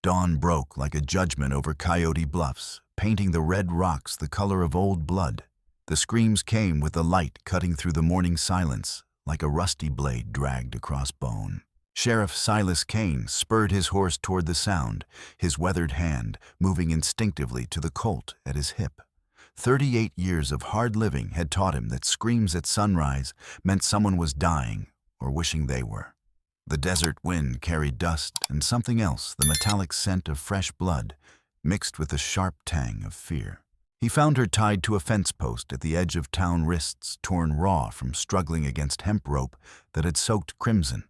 Dawn broke like a judgment over Coyote Bluffs, painting the red rocks the color of old blood. The screams came with the light cutting through the morning silence, like a rusty blade dragged across bone. Sheriff Silas Kane spurred his horse toward the sound, his weathered hand moving instinctively to the colt at his hip. 38 years of hard living had taught him that screams at sunrise meant someone was dying or wishing they were. The desert wind carried dust and something else, the metallic scent of fresh blood, mixed with the sharp tang of fear. He found her tied to a fence post at the edge of town, wrists torn raw from struggling against hemp rope that had soaked crimson.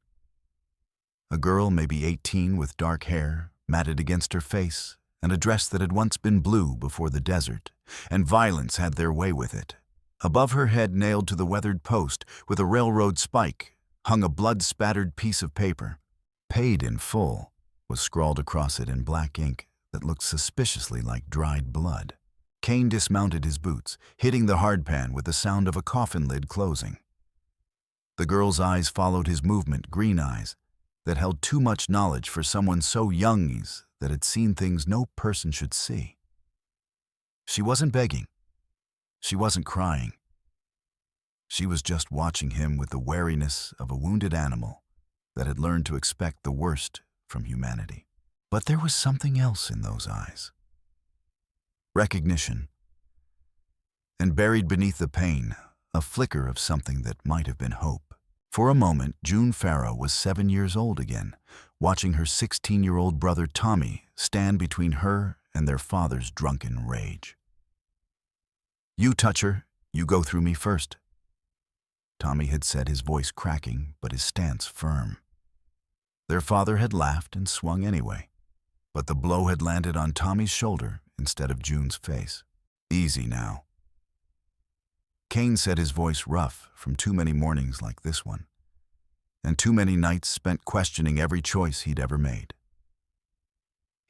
A girl, maybe 18, with dark hair, matted against her face, and a dress that had once been blue before the desert, and violence had their way with it. Above her head, nailed to the weathered post with a railroad spike, hung a blood-spattered piece of paper. "Paid in full" was scrawled across it in black ink that looked suspiciously like dried blood. Kane dismounted his boots, hitting the hardpan with the sound of a coffin lid closing. The girl's eyes followed his movement, green eyes that held too much knowledge for someone so young that had seen things no person should see. She wasn't begging. She wasn't crying. She was just watching him with the wariness of a wounded animal that had learned to expect the worst from humanity. But there was something else in those eyes. Recognition. And buried beneath the pain, a flicker of something that might have been hope. For a moment, June Farrow was 7 years old again, watching her 16-year-old brother Tommy stand between her and their father's drunken rage. "You touch her, you go through me first," Tommy had said, his voice cracking, but his stance firm. Their father had laughed and swung anyway, but the blow had landed on Tommy's shoulder instead of June's face. "Easy now." Kane said, his voice rough from too many mornings like this one, and too many nights spent questioning every choice he'd ever made.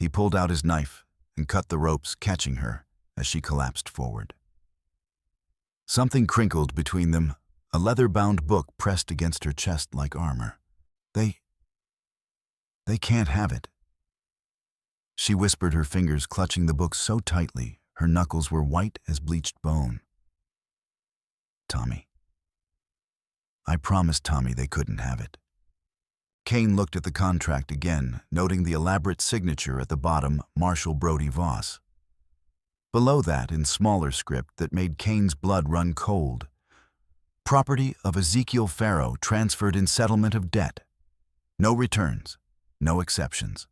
He pulled out his knife and cut the ropes, catching her as she collapsed forward. Something crinkled between them, a leather-bound book pressed against her chest like armor. They can't have it." She whispered, her fingers clutching the book so tightly her knuckles were white as bleached bone. "Tommy. I promised Tommy they couldn't have it." Kane looked at the contract again, noting the elaborate signature at the bottom, Marshal Voss. Below that, in smaller script that made Kane's blood run cold, "Property of Ezekiel Farrow transferred in settlement of debt. No returns, no exceptions."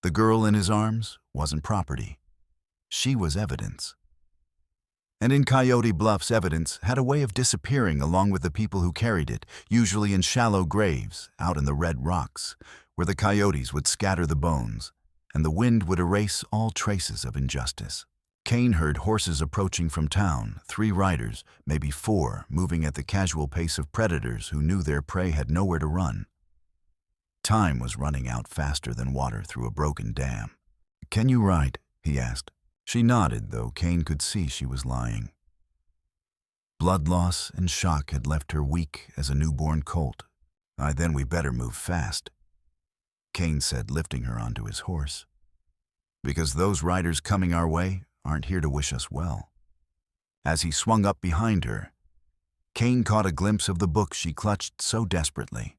The girl in his arms wasn't property. She was evidence. And in Coyote Bluffs, evidence had a way of disappearing along with the people who carried it, usually in shallow graves out in the red rocks, where the coyotes would scatter the bones, and the wind would erase all traces of injustice. Kane heard horses approaching from town, 3 riders, maybe 4, moving at the casual pace of predators who knew their prey had nowhere to run. Time was running out faster than water through a broken dam. "Can you write?" he asked. She nodded, though Kane could see she was lying. Blood loss and shock had left her weak as a newborn colt. Then we better move fast," Kane said, lifting her onto his horse. "Because those riders coming our way aren't here to wish us well." As he swung up behind her, Kane caught a glimpse of the book she clutched so desperately.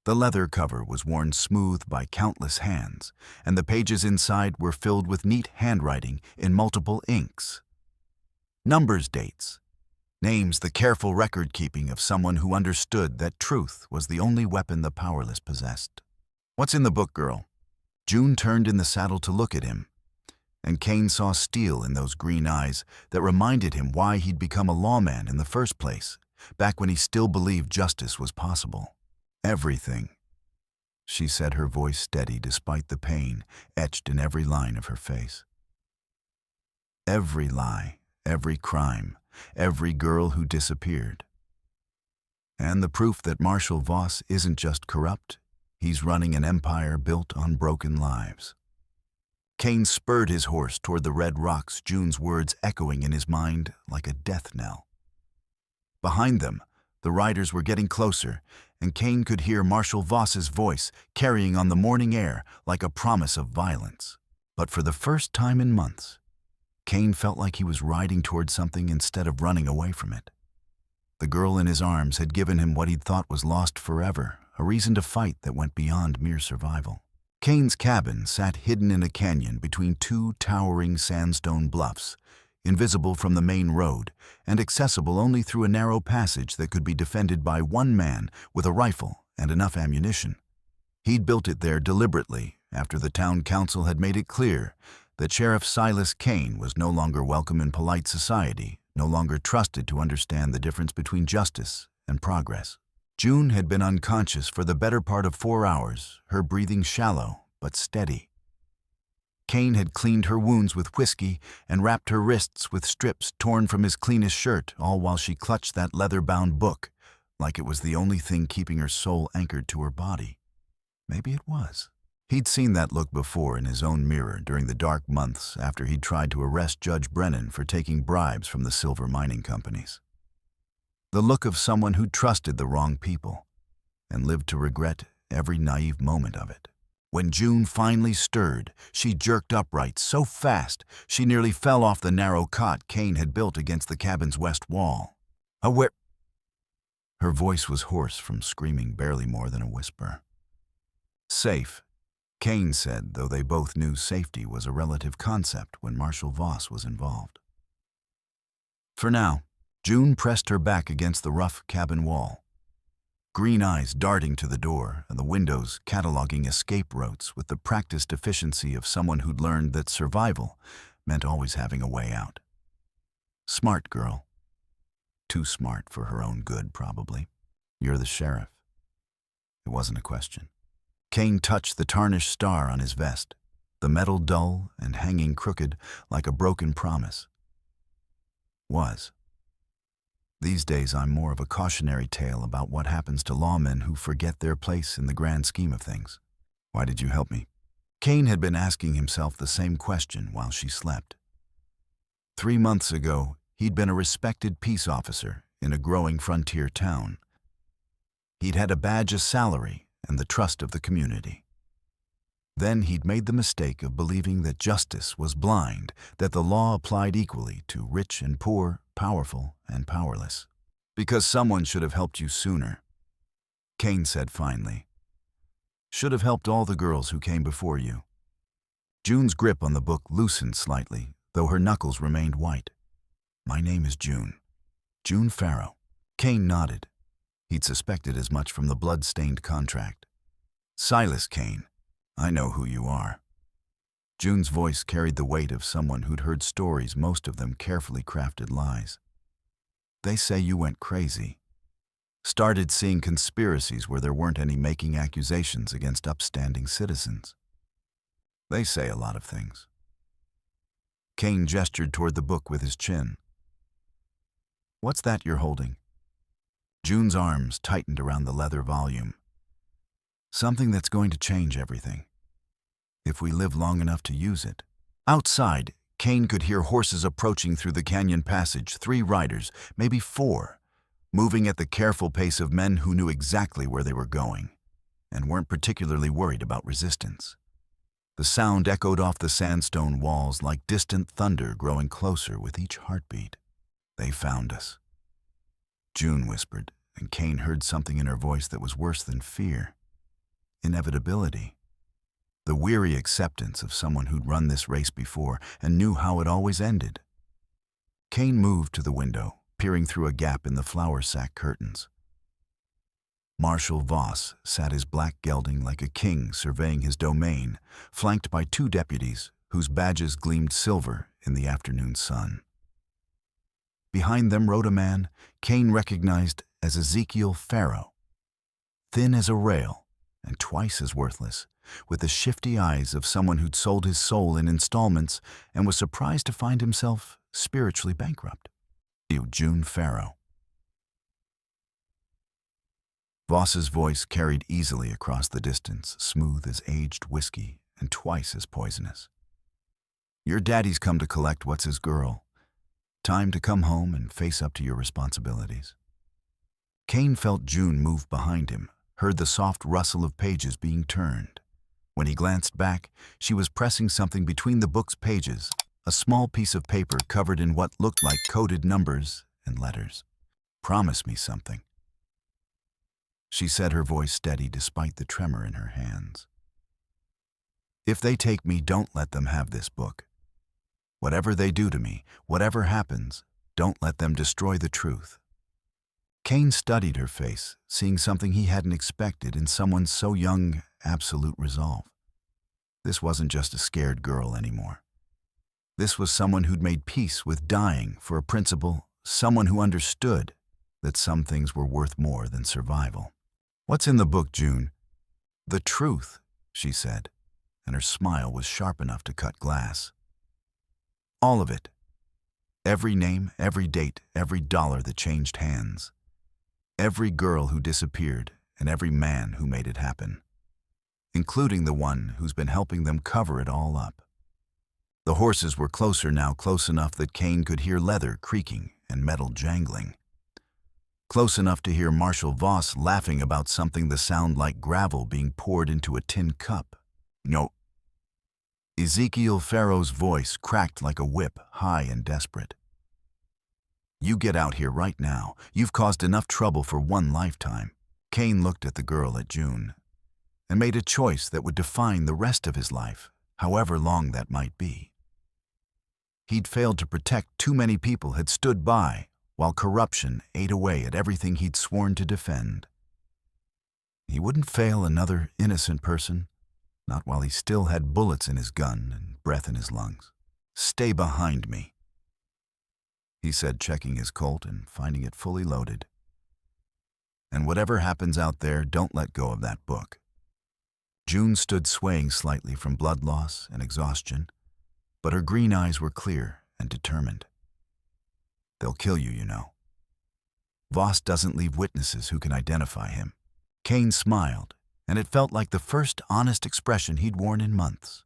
The leather cover was worn smooth by countless hands, and the pages inside were filled with neat handwriting in multiple inks. Numbers, dates, names, the careful record-keeping of someone who understood that truth was the only weapon the powerless possessed. "What's in the book, girl?" June turned in the saddle to look at him, and Kane saw steel in those green eyes that reminded him why he'd become a lawman in the first place, back when he still believed justice was possible. "Everything," she said, her voice steady despite the pain etched in every line of her face. "Every lie, every crime, every girl who disappeared. And the proof that Marshal Voss isn't just corrupt, he's running an empire built on broken lives." Kane spurred his horse toward the red rocks, June's words echoing in his mind like a death knell. Behind them, The riders were getting closer, and Kane could hear Marshal Voss's voice carrying on the morning air like a promise of violence. But for the first time in months, Kane felt like he was riding toward something instead of running away from it. The girl in his arms had given him what he'd thought was lost forever, a reason to fight that went beyond mere survival. Kane's cabin sat hidden in a canyon between two towering sandstone bluffs, invisible from the main road and accessible only through a narrow passage that could be defended by one man with a rifle and enough ammunition. He'd built it there deliberately after the town council had made it clear that Sheriff Silas Kane was no longer welcome in polite society, no longer trusted to understand the difference between justice and progress. June had been unconscious for the better part of 4 hours, her breathing shallow but steady. Kane had cleaned her wounds with whiskey and wrapped her wrists with strips torn from his cleanest shirt, all while she clutched that leather-bound book like it was the only thing keeping her soul anchored to her body. Maybe it was. He'd seen that look before in his own mirror during the dark months after he'd tried to arrest Judge Brennan for taking bribes from the silver mining companies. The look of someone who trusted the wrong people and lived to regret every naive moment of it. When June finally stirred, she jerked upright so fast she nearly fell off the narrow cot Kane had built against the cabin's west wall. Her voice was hoarse from screaming barely more than a whisper. Safe, Kane said, though they both knew safety was a relative concept when Marshal Voss was involved. For now, June pressed her back against the rough cabin wall, green eyes darting to the door and the windows cataloging escape routes with the practiced efficiency of someone who'd learned that survival meant always having a way out. Smart girl. Too smart for her own good, probably. You're the sheriff. It wasn't a question. Kane touched the tarnished star on his vest, the metal dull and hanging crooked like a broken promise. Was. These days I'm more of a cautionary tale about what happens to lawmen who forget their place in the grand scheme of things. Why did you help me? Kane had been asking himself the same question while she slept. 3 months ago, he'd been a respected peace officer in a growing frontier town. He'd had a badge of salary and the trust of the community. Then he'd made the mistake of believing that justice was blind, that the law applied equally to rich and poor, powerful and powerless. Because someone should have helped you sooner, Kane said finally. Should have helped all the girls who came before you. June's grip on the book loosened slightly, though her knuckles remained white. My name is June. June Farrow. Kane nodded. He'd suspected as much from the blood-stained contract. Silas Kane. I know who you are. June's voice carried the weight of someone who'd heard stories, most of them carefully crafted lies. They say you went crazy. Started seeing conspiracies where there weren't any, making accusations against upstanding citizens. They say a lot of things. Kane gestured toward the book with his chin. What's that you're holding? June's arms tightened around the leather volume. Something that's going to change everything, if we live long enough to use it. Outside, Kane could hear horses approaching through the canyon passage, 3 riders, maybe 4, moving at the careful pace of men who knew exactly where they were going and weren't particularly worried about resistance. The sound echoed off the sandstone walls like distant thunder growing closer with each heartbeat. They found us, June whispered, and Kane heard something in her voice that was worse than fear. Inevitability. The weary acceptance of someone who'd run this race before and knew how it always ended. Kane moved to the window, peering through a gap in the flour sack curtains. Marshal Voss sat his black gelding like a king surveying his domain, flanked by 2 deputies whose badges gleamed silver in the afternoon sun. Behind them rode a man Kane recognized as Ezekiel Farrow, thin as a rail and twice as worthless, with the shifty eyes of someone who'd sold his soul in installments and was surprised to find himself spiritually bankrupt. June Farrow. Voss's voice carried easily across the distance, smooth as aged whiskey and twice as poisonous. Your daddy's come to collect what's his girl. Time to come home and face up to your responsibilities. Kane felt June move behind him, heard the soft rustle of pages being turned. When he glanced back, she was pressing something between the book's pages, a small piece of paper covered in what looked like coded numbers and letters. "Promise me something," she said, her voice steady despite the tremor in her hands. "If they take me, don't let them have this book. Whatever they do to me, whatever happens, don't let them destroy the truth." Kane studied her face, seeing something he hadn't expected in someone so young, absolute resolve. This wasn't just a scared girl anymore. This was someone who'd made peace with dying for a principle, someone who understood that some things were worth more than survival. "What's in the book, June?" "The truth," she said, and her smile was sharp enough to cut glass. "All of it. Every name, every date, every dollar that changed hands. Every girl who disappeared and every man who made it happen, including the one who's been helping them cover it all up." The horses were closer now, close enough that Kane could hear leather creaking and metal jangling. Close enough to hear Marshal Voss laughing about something the sound like gravel being poured into a tin cup. "No." Ezekiel Pharaoh's voice cracked like a whip, high and desperate. "You get out here right now. You've caused enough trouble for one lifetime." Kane looked at the girl, at June, and made a choice that would define the rest of his life, however long that might be. He'd failed to protect too many people, had stood by, while corruption ate away at everything he'd sworn to defend. He wouldn't fail another innocent person, not while he still had bullets in his gun and breath in his lungs. "Stay behind me," he said, checking his Colt and finding it fully loaded. "And whatever happens out there, don't let go of that book." June stood swaying slightly from blood loss and exhaustion, but her green eyes were clear and determined. "They'll kill you, you know. Voss doesn't leave witnesses who can identify him." Kane smiled, and it felt like the first honest expression he'd worn in months.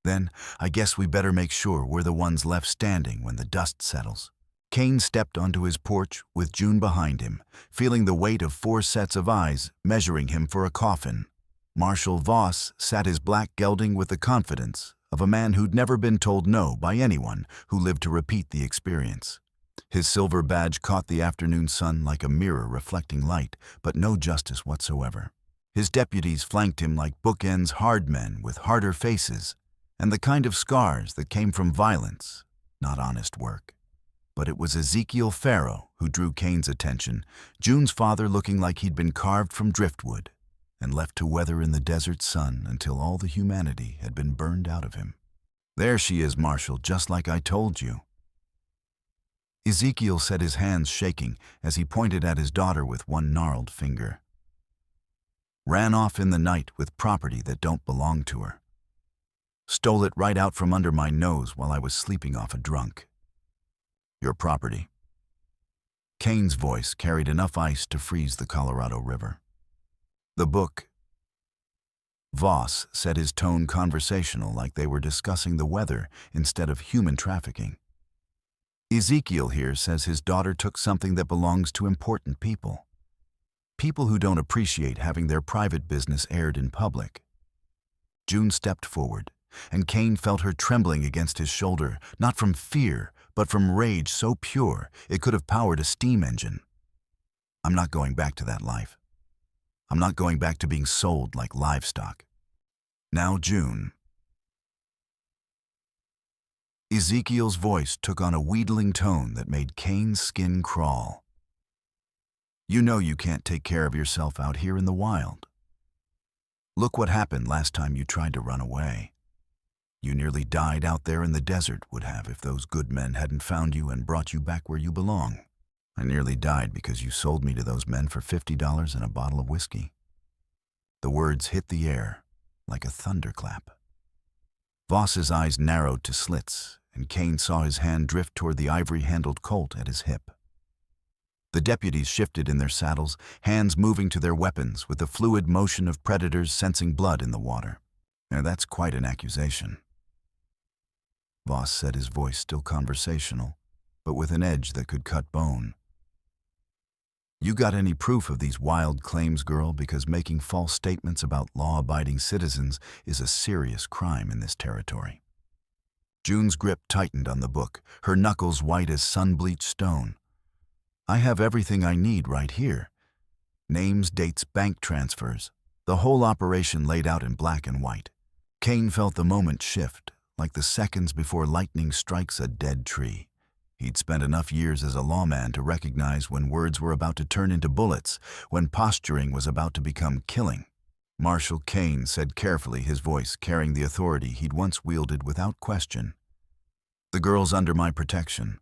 "Then, I guess we better make sure we're the ones left standing when the dust settles." Kane stepped onto his porch with June behind him, feeling the weight of 4 sets of eyes measuring him for a coffin. Marshal Voss sat his black gelding with the confidence of a man who'd never been told no by anyone who lived to repeat the experience. His silver badge caught the afternoon sun like a mirror reflecting light, but no justice whatsoever. His deputies flanked him like bookends, hard men with harder faces, and the kind of scars that came from violence, not honest work. But it was Ezekiel Pharaoh who drew Kane's attention, June's father, looking like he'd been carved from driftwood and left to weather in the desert sun until all the humanity had been burned out of him. "There she is, Marshal, just like I told you." Ezekiel said, his hands shaking as he pointed at his daughter with one gnarled finger. "Ran off in the night with property that don't belong to her. Stole it right out from under my nose while I was sleeping off a drunk." "Your property." Kane's voice carried enough ice to freeze the Colorado River. "The book." Voss said, his tone conversational, like they were discussing the weather instead of human trafficking. "Ezekiel here says his daughter took something that belongs to important people. People who don't appreciate having their private business aired in public." June stepped forward, and Kane felt her trembling against his shoulder, not from fear, but from rage so pure it could have powered a steam engine. "I'm not going back to that life. I'm not going back to being sold like livestock. Now, June." Ezekiel's voice took on a wheedling tone that made Kane's skin crawl. "You know you can't take care of yourself out here in the wild. Look what happened last time you tried to run away. You nearly died out there in the desert, would have, if those good men hadn't found you and brought you back where you belong. I nearly died because you sold me to those men for $50 and a bottle of whiskey." The words hit the air like a thunderclap. Voss's eyes narrowed to slits, and Kane saw his hand drift toward the ivory-handled Colt at his hip. The deputies shifted in their saddles, hands moving to their weapons with the fluid motion of predators sensing blood in the water. "Now that's quite an accusation," Voss said, his voice still conversational, but with an edge that could cut bone. You got any proof of these wild claims, girl? Because making false statements about law-abiding citizens is a serious crime in this territory. June's grip tightened on the book, her knuckles white as sun-bleached stone. I have everything I need right here. Names, dates, bank transfers. The whole operation laid out in black and white. Kane felt the moment shift, like the seconds before lightning strikes a dead tree. He'd spent enough years as a lawman to recognize when words were about to turn into bullets, when posturing was about to become killing. Marshal Kane said carefully, his voice carrying the authority he'd once wielded without question. The girl's under my protection.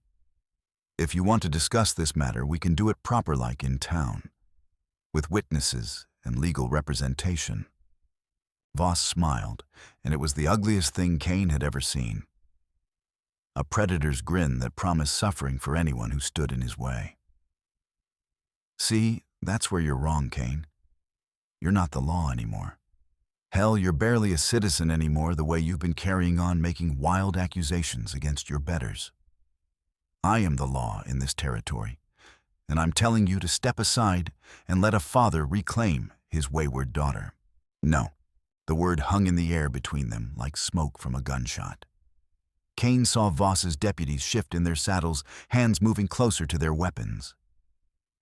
If you want to discuss this matter, we can do it proper like in town, with witnesses and legal representation. Voss smiled, and it was the ugliest thing Kane had ever seen. A predator's grin that promised suffering for anyone who stood in his way. See, that's where you're wrong, Kane. You're not the law anymore. Hell, you're barely a citizen anymore the way you've been carrying on making wild accusations against your betters. I am the law in this territory, and I'm telling you to step aside and let a father reclaim his wayward daughter. No, the word hung in the air between them like smoke from a gunshot. Kane saw Voss's deputies shift in their saddles, hands moving closer to their weapons.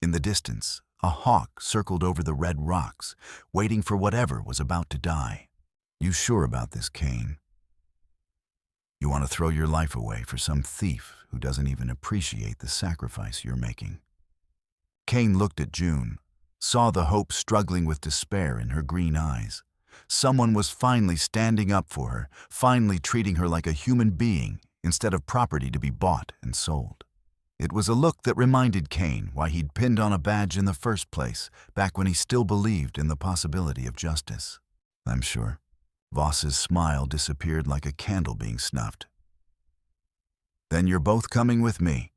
In the distance, a hawk circled over the red rocks, waiting for whatever was about to die. You sure about this, Kane? You want to throw your life away for some thief who doesn't even appreciate the sacrifice you're making? Kane looked at June, saw the hope struggling with despair in her green eyes. Someone was finally standing up for her, finally treating her like a human being instead of property to be bought and sold. It was a look that reminded Kane why he'd pinned on a badge in the first place, back when he still believed in the possibility of justice. I'm sure. Voss's smile disappeared like a candle being snuffed. Then you're both coming with me.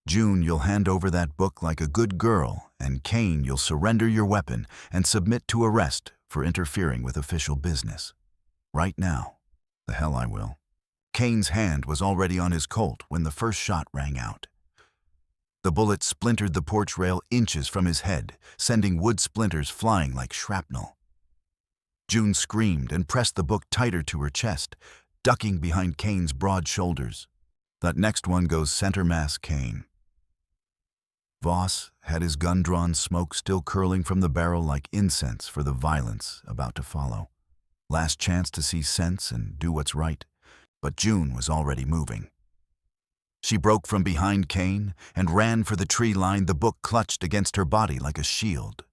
June, you'll hand over that book like a good girl, and Kane, you'll surrender your weapon and submit to arrest for interfering with official business. Right now. The hell I will. Kane's hand was already on his Colt when the first shot rang out. The bullet splintered the porch rail inches from his head, sending wood splinters flying like shrapnel. June screamed and pressed the book tighter to her chest, ducking behind Kane's broad shoulders. That next one goes center mass, Kane. Voss had his gun drawn, smoke still curling from the barrel like incense for the violence about to follow. Last chance to see sense and do what's right, but June was already moving. She broke from behind Kane and ran for the tree line, the book clutched against her body like a shield.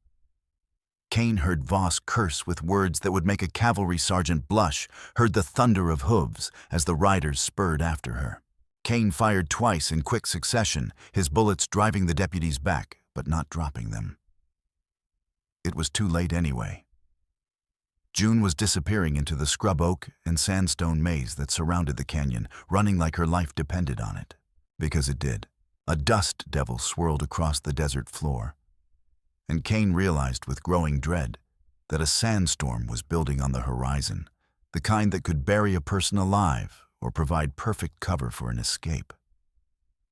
Kane heard Voss curse with words that would make a cavalry sergeant blush, heard the thunder of hooves as the riders spurred after her. Kane fired twice in quick succession, his bullets driving the deputies back, but not dropping them. It was too late anyway. June was disappearing into the scrub oak and sandstone maze that surrounded the canyon, running like her life depended on it. Because it did. A dust devil swirled across the desert floor. And Kane realized with growing dread that a sandstorm was building on the horizon, the kind that could bury a person alive or provide perfect cover for an escape.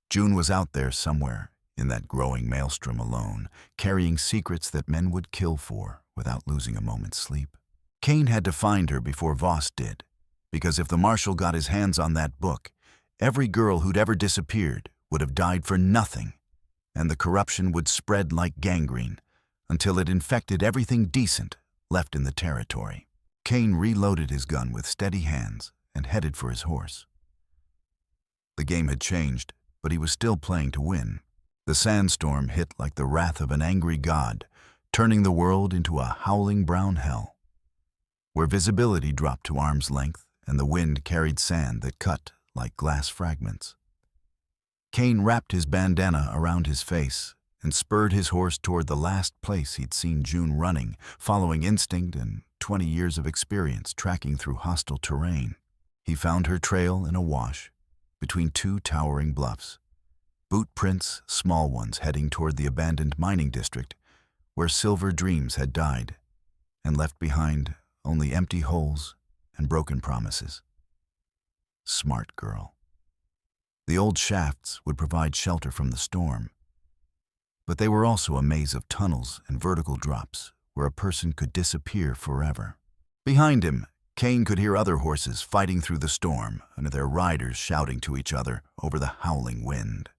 June was out there somewhere in that growing maelstrom alone, carrying secrets that men would kill for without losing a moment's sleep. Kane had to find her before Voss did, because if the marshal got his hands on that book, every girl who'd ever disappeared would have died for nothing, and the corruption would spread like gangrene until it infected everything decent left in the territory. Kane reloaded his gun with steady hands and headed for his horse. The game had changed, but he was still playing to win. The sandstorm hit like the wrath of an angry god, turning the world into a howling brown hell, where visibility dropped to arm's length and the wind carried sand that cut like glass fragments. Kane wrapped his bandana around his face and spurred his horse toward the last place he'd seen June running, following instinct and 20 years of experience tracking through hostile terrain. He found her trail in a wash between two towering bluffs, boot prints, small ones heading toward the abandoned mining district where silver dreams had died and left behind only empty holes and broken promises. Smart girl. The old shafts would provide shelter from the storm, But they were also a maze of tunnels and vertical drops where a person could disappear forever. Behind him, Kane could hear other horses fighting through the storm and their riders shouting to each other over the howling wind.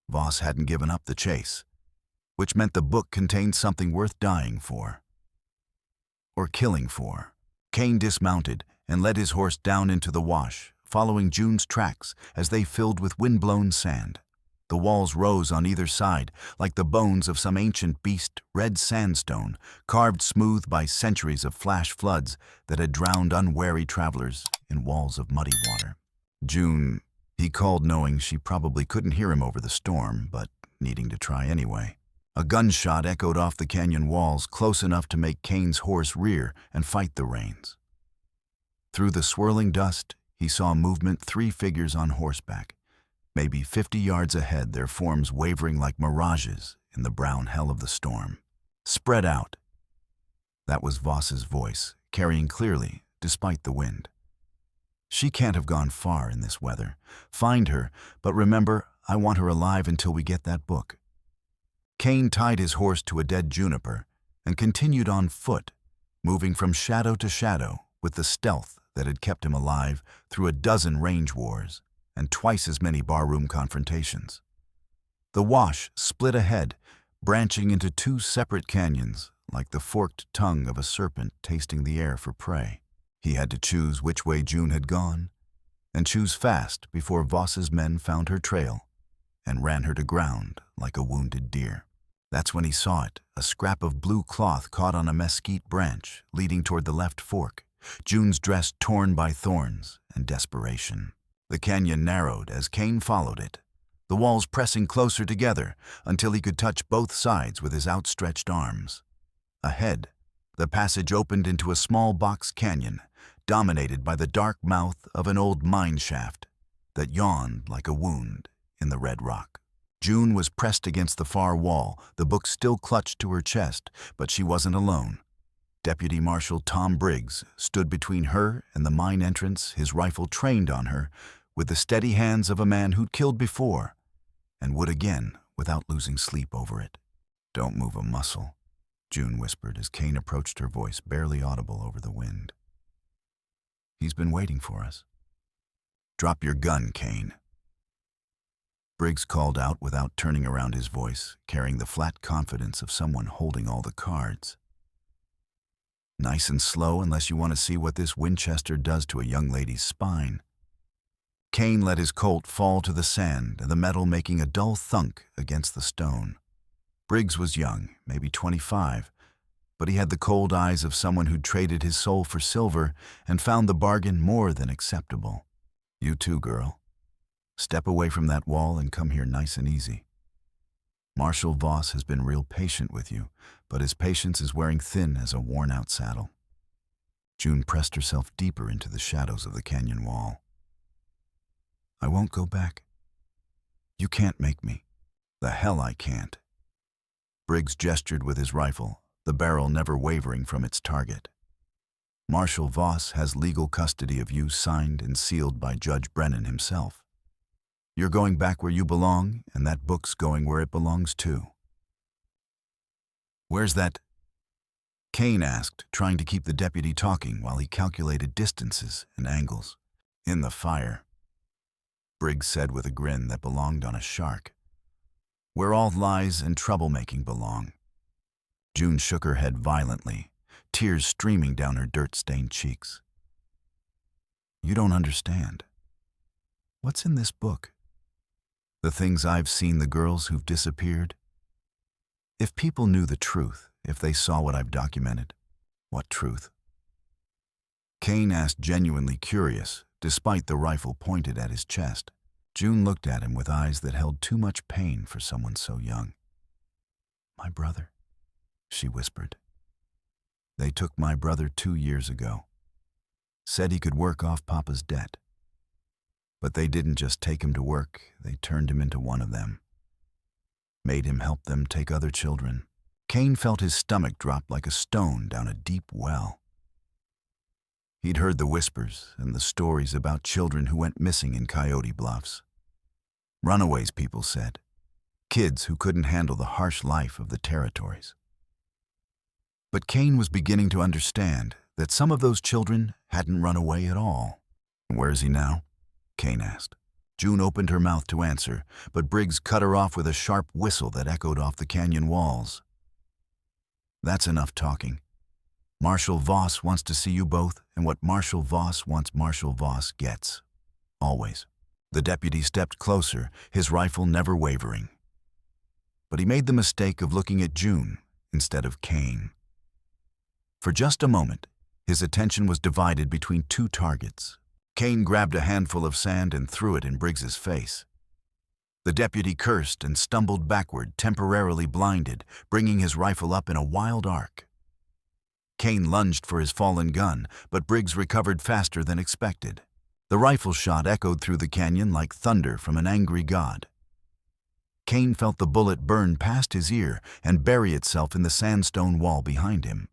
Voss hadn't given up the chase, which meant the book contained something worth dying for. Or killing for. Kane dismounted and led his horse down into the wash, following June's tracks as they filled with wind-blown sand. The walls rose on either side like the bones of some ancient beast, red sandstone, carved smooth by centuries of flash floods that had drowned unwary travelers in walls of muddy water. June, he called, knowing she probably couldn't hear him over the storm, but needing to try anyway. A gunshot echoed off the canyon walls, close enough to make Kane's horse rear and fight the rains. Through the swirling dust, he saw movement, 3 figures on horseback. Maybe 50 yards ahead, their forms wavering like mirages in the brown hell of the storm. Spread out. That was Voss's voice, carrying clearly, despite the wind. She can't have gone far in this weather. Find her, but remember, I want her alive until we get that book. Kane tied his horse to a dead juniper and continued on foot, moving from shadow to shadow with the stealth that had kept him alive through a dozen range wars and twice as many barroom confrontations. The wash split ahead, branching into 2 separate canyons, like the forked tongue of a serpent tasting the air for prey. He had to choose which way June had gone, and choose fast before Voss's men found her trail and ran her to ground like a wounded deer. That's when he saw it, a scrap of blue cloth caught on a mesquite branch leading toward the left fork, June's dress torn by thorns and desperation. The canyon narrowed as Kane followed it, the walls pressing closer together until he could touch both sides with his outstretched arms. Ahead, the passage opened into a small box canyon, dominated by the dark mouth of an old mine shaft that yawned like a wound in the red rock. June was pressed against the far wall, the book still clutched to her chest, but she wasn't alone. Deputy Marshal Tom Briggs stood between her and the mine entrance, his rifle trained on her, with the steady hands of a man who'd killed before and would again without losing sleep over it. "Don't move a muscle," June whispered as Kane approached her, voice barely audible over the wind. "He's been waiting for us." "Drop your gun, Kane." Briggs called out without turning around, his voice carrying the flat confidence of someone holding all the cards. "Nice and slow unless you want to see what this Winchester does to a young lady's spine." Kane let his Colt fall to the sand, the metal making a dull thunk against the stone. Briggs was young, maybe 25, but he had the cold eyes of someone who'd traded his soul for silver and found the bargain more than acceptable. "You too, girl. Step away from that wall and come here nice and easy. Marshal Voss has been real patient with you, but his patience is wearing thin as a worn-out saddle." June pressed herself deeper into the shadows of the canyon wall. "I won't go back. You can't make me." "The hell I can't." Briggs gestured with his rifle, the barrel never wavering from its target. "Marshal Voss has legal custody of you, signed and sealed by Judge Brennan himself. You're going back where you belong, and that book's going where it belongs too." "Where's that?" Kane asked, trying to keep the deputy talking while he calculated distances and angles. "In the fire," Briggs said with a grin that belonged on a shark. "Where all lies and troublemaking belong." June shook her head violently, tears streaming down her dirt-stained cheeks. "You don't understand. What's in this book? The things I've seen, the girls who've disappeared. If people knew the truth, if they saw what I've documented." "What truth?" Kane asked, genuinely curious, despite the rifle pointed at his chest. June looked at him with eyes that held too much pain for someone so young. "My brother," she whispered. "They took my brother 2 years ago. Said he could work off Papa's debt. But they didn't just take him to work, they turned him into one of them. Made him help them take other children." Kane felt his stomach drop like a stone down a deep well. He'd heard the whispers and the stories about children who went missing in Coyote Bluffs. Runaways, people said. kids who couldn't handle the harsh life of the territories. But Kane was beginning to understand that some of those children hadn't run away at all. "Where is he now?" Kane asked. June opened her mouth to answer, but Briggs cut her off with a sharp whistle that echoed off the canyon walls. "That's enough talking. Marshal Voss wants to see you both, and what Marshal Voss wants, Marshal Voss gets. Always." The deputy stepped closer, his rifle never wavering. But he made the mistake of looking at June instead of Kane. For just a moment, his attention was divided between two targets. Kane grabbed a handful of sand and threw it in Briggs's face. The deputy cursed and stumbled backward, temporarily blinded, bringing his rifle up in a wild arc. Kane lunged for his fallen gun, but Briggs recovered faster than expected. The rifle shot echoed through the canyon like thunder from an angry god. Kane felt the bullet burn past his ear and bury itself in the sandstone wall behind him.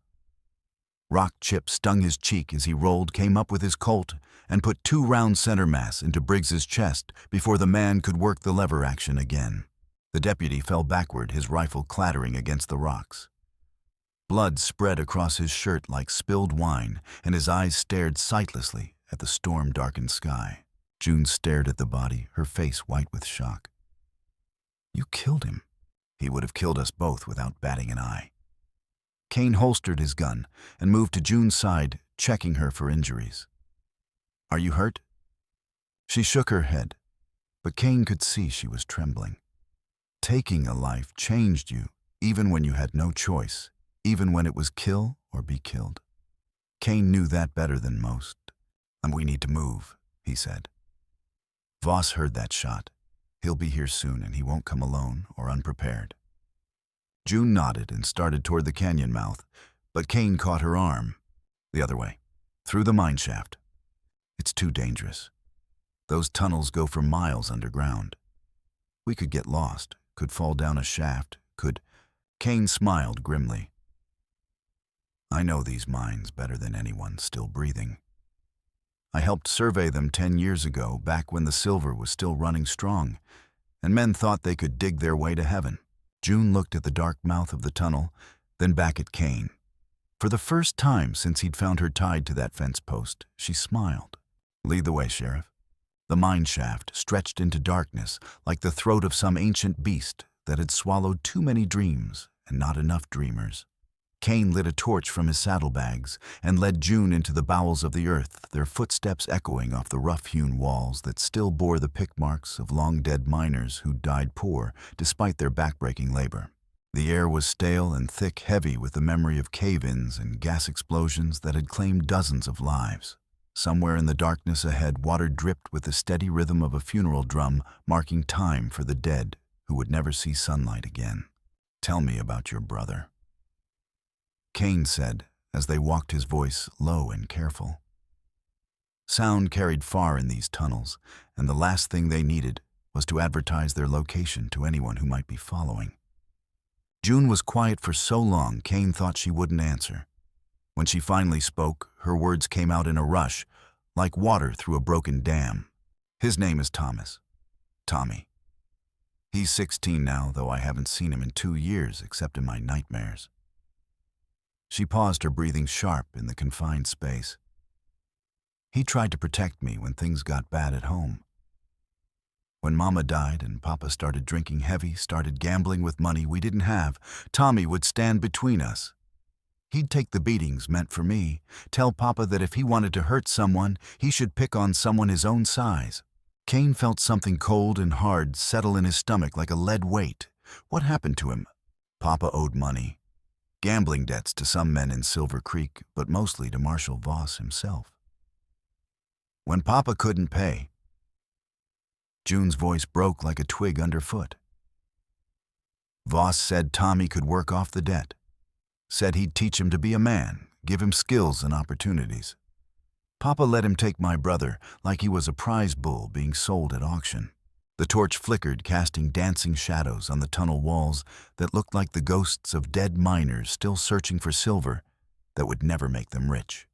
Rock chips stung his cheek as he rolled, came up with his Colt, and put 2 rounds center mass into Briggs's chest before the man could work the lever action again. The deputy fell backward, his rifle clattering against the rocks. Blood spread across his shirt like spilled wine, and his eyes stared sightlessly at the storm-darkened sky. June stared at the body, her face white with shock. "You killed him." "He would have killed us both without batting an eye." Kane holstered his gun and moved to June's side, checking her for injuries. "Are you hurt?" She shook her head, but Kane could see she was trembling. "Taking a life changed you, even when you had no choice, even when it was kill or be killed." Kane knew that better than most. "We need to move," he said. "Voss heard that shot. He'll be here soon, and he won't come alone or unprepared." June nodded and started toward the canyon mouth, but Kane caught her arm. "The other way, through the mine shaft. It's too dangerous. Those tunnels go for miles underground. We could get lost, could fall down a shaft, could—" Kane smiled grimly. "I know these mines better than anyone still breathing. I helped survey them 10 years ago, back when the silver was still running strong, and men thought they could dig their way to heaven." June looked at the dark mouth of the tunnel, then back at Kane. For the first time since he'd found her tied to that fence post, she smiled. "Lead the way, Sheriff." The mine shaft stretched into darkness like the throat of some ancient beast that had swallowed too many dreams and not enough dreamers. Kane lit a torch from his saddlebags and led June into the bowels of the earth, their footsteps echoing off the rough-hewn walls that still bore the pick marks of long-dead miners who died poor despite their backbreaking labor. The air was stale and thick, heavy with the memory of cave-ins and gas explosions that had claimed dozens of lives. Somewhere in the darkness ahead, water dripped with the steady rhythm of a funeral drum, marking time for the dead who would never see sunlight again. "Tell me about your brother," Kane said, as they walked, his voice low and careful. Sound carried far in these tunnels, and the last thing they needed was to advertise their location to anyone who might be following. June was quiet for so long, Kane thought she wouldn't answer. When she finally spoke, her words came out in a rush, like water through a broken dam. "His name is Thomas. Tommy. He's 16 now, though I haven't seen him in 2 years except in my nightmares." She paused, her breathing sharp in the confined space. "He tried to protect me when things got bad at home. When Mama died and Papa started drinking heavy, started gambling with money we didn't have, Tommy would stand between us. He'd take the beatings meant for me, tell Papa that if he wanted to hurt someone, he should pick on someone his own size." Kane felt something cold and hard settle in his stomach like a lead weight. What happened to him? Papa owed money. Gambling debts to some men in Silver Creek, but mostly to Marshal Voss himself. When Papa couldn't pay, June's voice broke like a twig underfoot. Voss said Tommy could work off the debt. Said he'd teach him to be a man, give him skills and opportunities. Papa let him take my brother like he was a prize bull being sold at auction. The torch flickered, casting dancing shadows on the tunnel walls that looked like the ghosts of dead miners still searching for silver that would never make them rich.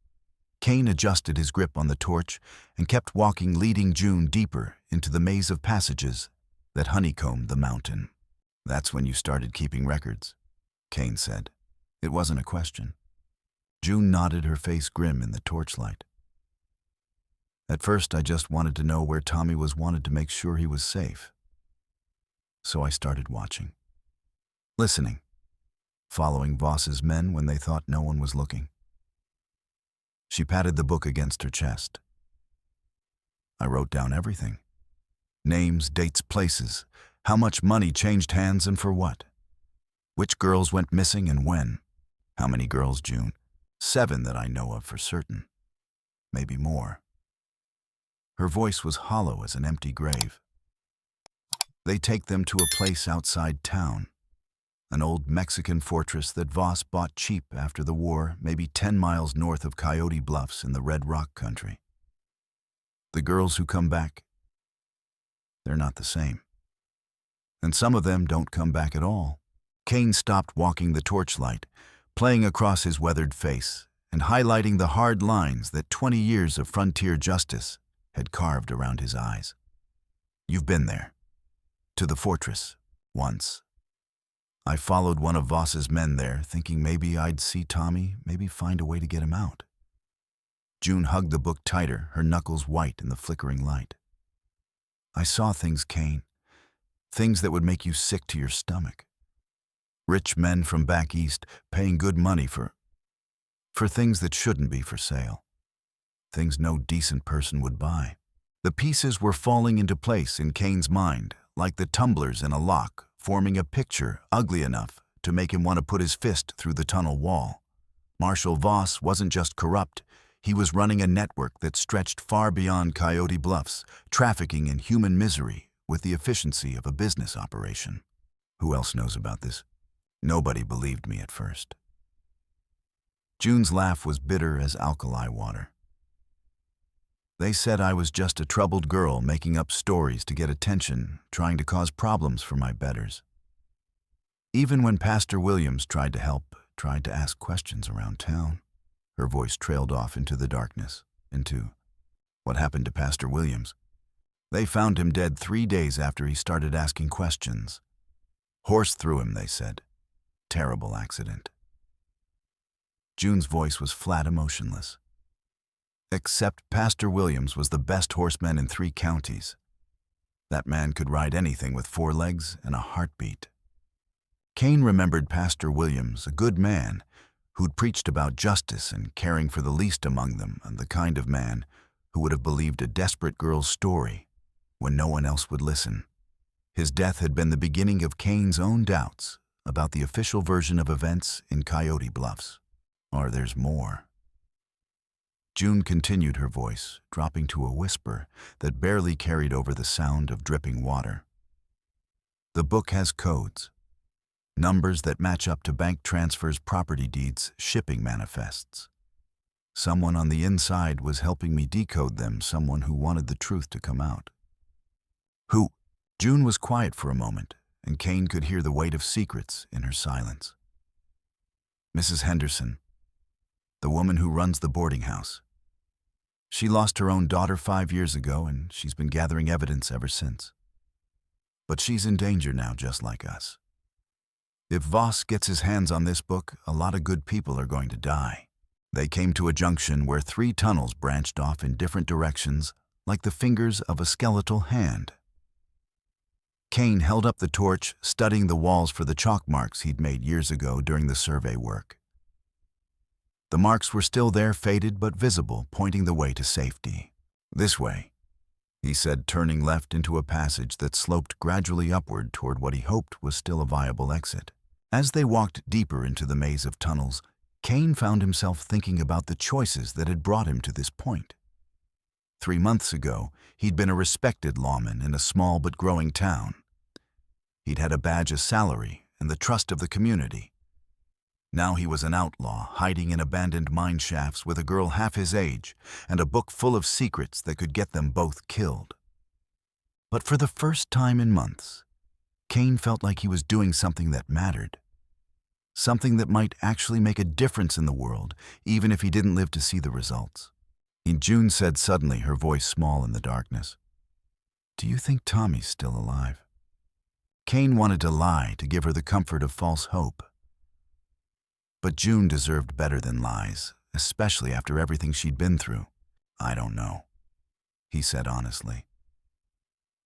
Kane adjusted his grip on the torch and kept walking, leading June deeper into the maze of passages that honeycombed the mountain. That's when you started keeping records, Kane said. It wasn't a question. June nodded, her face grim in the torchlight. At first, I just wanted to know where Tommy was, wanted to make sure he was safe. So I started watching. Listening. Following Voss's men when they thought no one was looking. She patted the book against her chest. I wrote down everything. Names, dates, places, how much money changed hands and for what. Which girls went missing and when. How many girls, June? 7 that I know of for certain. Maybe more. Her voice was hollow as an empty grave. They take them to a place outside town. An old Mexican fortress that Voss bought cheap after the war, maybe 10 miles north of Coyote Bluffs in the Red Rock country. The girls who come back, they're not the same. And some of them don't come back at all. Kane stopped walking the torchlight, playing across his weathered face and highlighting the hard lines that 20 years of frontier justice had carved around his eyes. You've been there. To the fortress, once. I followed one of Voss's men there, thinking maybe I'd see Tommy, maybe find a way to get him out. June hugged the book tighter, her knuckles white in the flickering light. I saw things, Kane. Things that would make you sick to your stomach. Rich men from back east paying good money for things that shouldn't be for sale. Things no decent person would buy. The pieces were falling into place in Kane's mind, like the tumblers in a lock, forming a picture ugly enough to make him want to put his fist through the tunnel wall. Marshal Voss wasn't just corrupt, he was running a network that stretched far beyond Coyote Bluffs, trafficking in human misery with the efficiency of a business operation. Who else knows about this? Nobody believed me at first. June's laugh was bitter as alkali water. They said I was just a troubled girl making up stories to get attention, trying to cause problems for my betters. Even when Pastor Williams tried to help, tried to ask questions around town, her voice trailed off into the darkness, into what happened to Pastor Williams. They found him dead 3 days after he started asking questions. Horse threw him, they said. Terrible accident. June's voice was flat, emotionless. Except Pastor Williams was the best horseman in 3 counties. That man could ride anything with 4 legs and a heartbeat. Kane remembered Pastor Williams, a good man, who'd preached about justice and caring for the least among them, and the kind of man who would have believed a desperate girl's story when no one else would listen. His death had been the beginning of Kane's own doubts about the official version of events in Coyote Bluffs. Or there's more. June continued, her voice dropping to a whisper that barely carried over the sound of dripping water. The book has codes. Numbers that match up to bank transfers, property deeds, shipping manifests. Someone on the inside was helping me decode them, someone who wanted the truth to come out. Who? June was quiet for a moment, and Kane could hear the weight of secrets in her silence. Mrs. Henderson, the woman who runs the boarding house. She lost her own daughter 5 years ago, and she's been gathering evidence ever since. But she's in danger now, just like us. If Voss gets his hands on this book, a lot of good people are going to die. They came to a junction where 3 tunnels branched off in different directions, like the fingers of a skeletal hand. Kane held up the torch, studying the walls for the chalk marks he'd made years ago during the survey work. The marks were still there, faded but visible, pointing the way to safety. This way, he said, turning left into a passage that sloped gradually upward toward what he hoped was still a viable exit. As they walked deeper into the maze of tunnels, Kane found himself thinking about the choices that had brought him to this point. 3 months ago, he'd been a respected lawman in a small but growing town. He'd had a badge, a salary, and the trust of the community. Now he was an outlaw, hiding in abandoned mine shafts with a girl half his age and a book full of secrets that could get them both killed. But for the first time in months, Kane felt like he was doing something that mattered. Something that might actually make a difference in the world, even if he didn't live to see the results. June said suddenly, her voice small in the darkness, "Do you think Tommy's still alive?" Kane wanted to lie to give her the comfort of false hope. But June deserved better than lies, especially after everything she'd been through. "I don't know," he said honestly.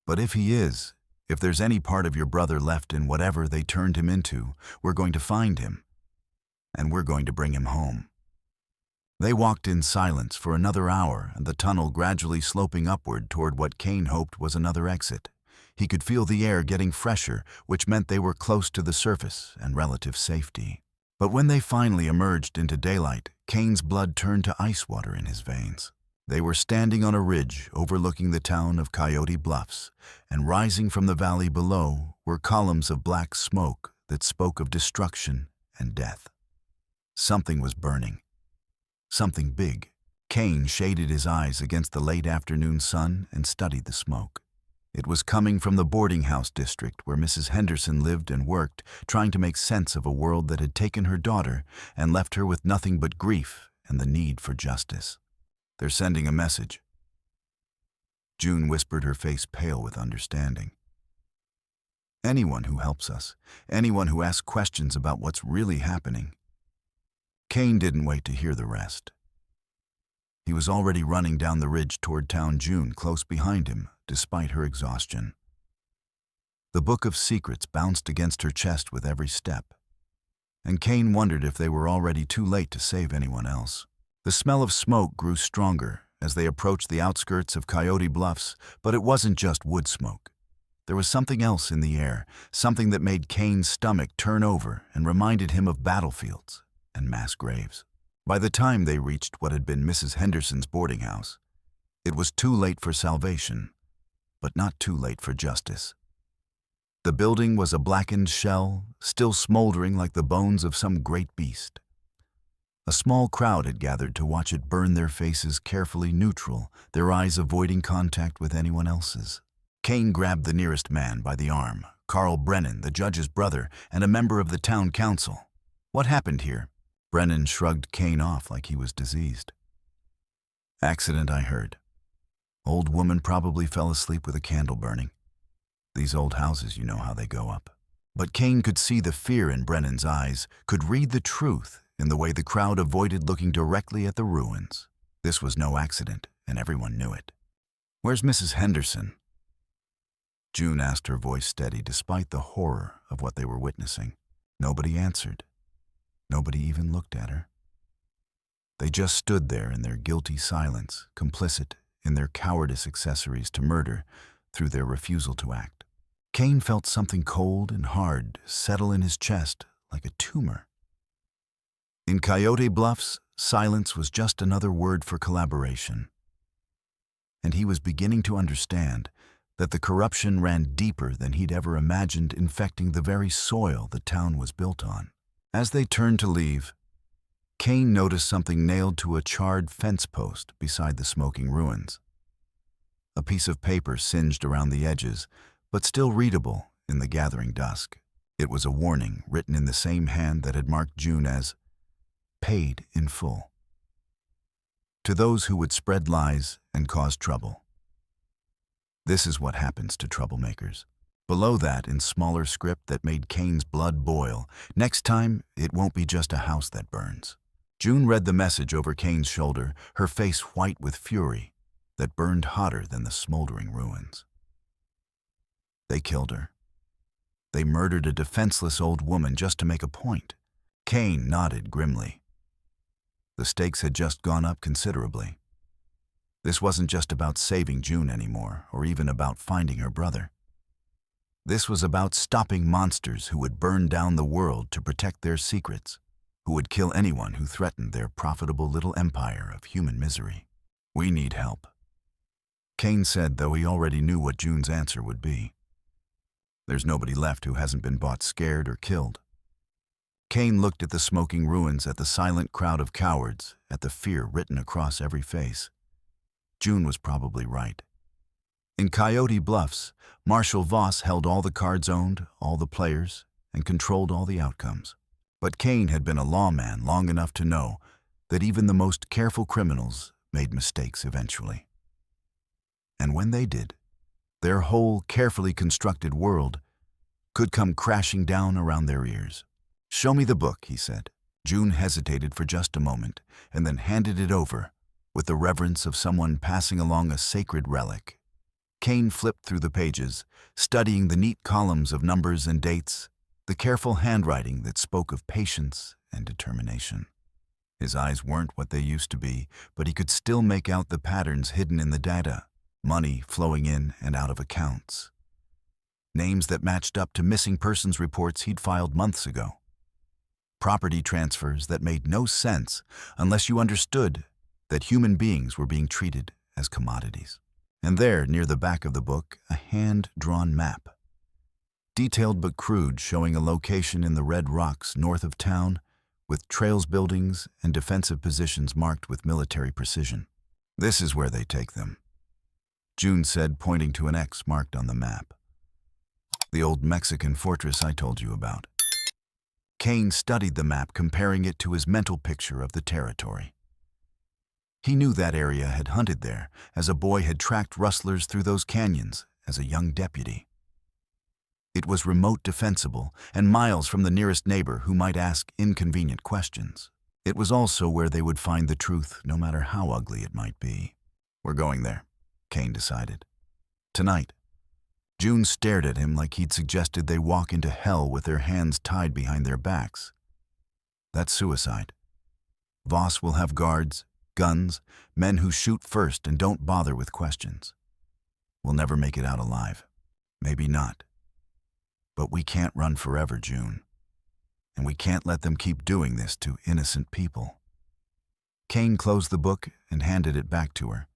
"But if he is, if there's any part of your brother left in whatever they turned him into, we're going to find him, and we're going to bring him home." They walked in silence for another hour, and the tunnel gradually sloping upward toward what Kane hoped was another exit. He could feel the air getting fresher, which meant they were close to the surface and relative safety. But when they finally emerged into daylight, Kane's blood turned to ice water in his veins. They were standing on a ridge overlooking the town of Coyote Bluffs, and rising from the valley below were columns of black smoke that spoke of destruction and death. Something was burning. Something big. Kane shaded his eyes against the late afternoon sun and studied the smoke. It was coming from the boarding house district where Mrs. Henderson lived and worked, trying to make sense of a world that had taken her daughter and left her with nothing but grief and the need for justice. "They're sending a message." June whispered, her face pale with understanding. "Anyone who helps us, anyone who asks questions about what's really happening." Kane didn't wait to hear the rest. He was already running down the ridge toward town, June close behind him, despite her exhaustion. The book of secrets bounced against her chest with every step, and Kane wondered if they were already too late to save anyone else. The smell of smoke grew stronger as they approached the outskirts of Coyote Bluffs, but it wasn't just wood smoke. There was something else in the air, something that made Kane's stomach turn over and reminded him of battlefields and mass graves. By the time they reached what had been Mrs. Henderson's boarding house, it was too late for salvation, but not too late for justice. The building was a blackened shell, still smoldering like the bones of some great beast. A small crowd had gathered to watch it burn, their faces carefully neutral, their eyes avoiding contact with anyone else's. Kane grabbed the nearest man by the arm, Carl Brennan, the judge's brother and a member of the town council. "What happened here?" Brennan shrugged Kane off like he was diseased. "Accident, I heard. Old woman probably fell asleep with a candle burning. These old houses, you know how they go up." But Kane could see the fear in Brennan's eyes, could read the truth in the way the crowd avoided looking directly at the ruins. This was no accident, and everyone knew it. "Where's Mrs. Henderson?" June asked, her voice steady despite the horror of what they were witnessing. Nobody answered. Nobody even looked at her. They just stood there in their guilty silence, complicit in their cowardice accessories to murder through their refusal to act. Kane felt something cold and hard settle in his chest like a tumor. In Coyote Bluffs, silence was just another word for collaboration. And he was beginning to understand that the corruption ran deeper than he'd ever imagined, infecting the very soil the town was built on. As they turned to leave, Kane noticed something nailed to a charred fence post beside the smoking ruins. A piece of paper singed around the edges, but still readable in the gathering dusk. It was a warning written in the same hand that had marked June as "paid in full" to those who would spread lies and cause trouble. This is what happens to troublemakers. Below that, in smaller script that made Kane's blood boil, "Next time, it won't be just a house that burns." June read the message over Kane's shoulder, her face white with fury that burned hotter than the smoldering ruins. They killed her. They murdered a defenseless old woman just to make a point. Kane nodded grimly. The stakes had just gone up considerably. This wasn't just about saving June anymore, or even about finding her brother. This was about stopping monsters who would burn down the world to protect their secrets, who would kill anyone who threatened their profitable little empire of human misery. "We need help," Kane said, though he already knew what June's answer would be. "There's nobody left who hasn't been bought, scared, or killed." Kane looked at the smoking ruins, at the silent crowd of cowards, at the fear written across every face. June was probably right. In Coyote Bluffs, Marshal Voss held all the cards, owned all the players, and controlled all the outcomes. But Kane had been a lawman long enough to know that even the most careful criminals made mistakes eventually. And when they did, their whole carefully constructed world could come crashing down around their ears. "Show me the book," he said. June hesitated for just a moment and then handed it over with the reverence of someone passing along a sacred relic. Kane flipped through the pages, studying the neat columns of numbers and dates, the careful handwriting that spoke of patience and determination. His eyes weren't what they used to be, but he could still make out the patterns hidden in the data, money flowing in and out of accounts. Names that matched up to missing persons reports he'd filed months ago. Property transfers that made no sense unless you understood that human beings were being treated as commodities. And there, near the back of the book, a hand-drawn map. Detailed but crude, showing a location in the red rocks north of town, with trails, buildings, and defensive positions marked with military precision. "This is where they take them," June said, pointing to an X marked on the map. "The old Mexican fortress I told you about." Kane studied the map, comparing it to his mental picture of the territory. He knew that area, had hunted there, as a boy had tracked rustlers through those canyons as a young deputy. It was remote, defensible, and miles from the nearest neighbor who might ask inconvenient questions. It was also where they would find the truth, no matter how ugly it might be. "We're going there," Kane decided. "Tonight." June stared at him like he'd suggested they walk into hell with their hands tied behind their backs. "That's suicide. Voss will have guards, guns, men who shoot first and don't bother with questions. We'll never make it out alive. Maybe not. But we can't run forever, June. And we can't let them keep doing this to innocent people." Kane closed the book and handed it back to her.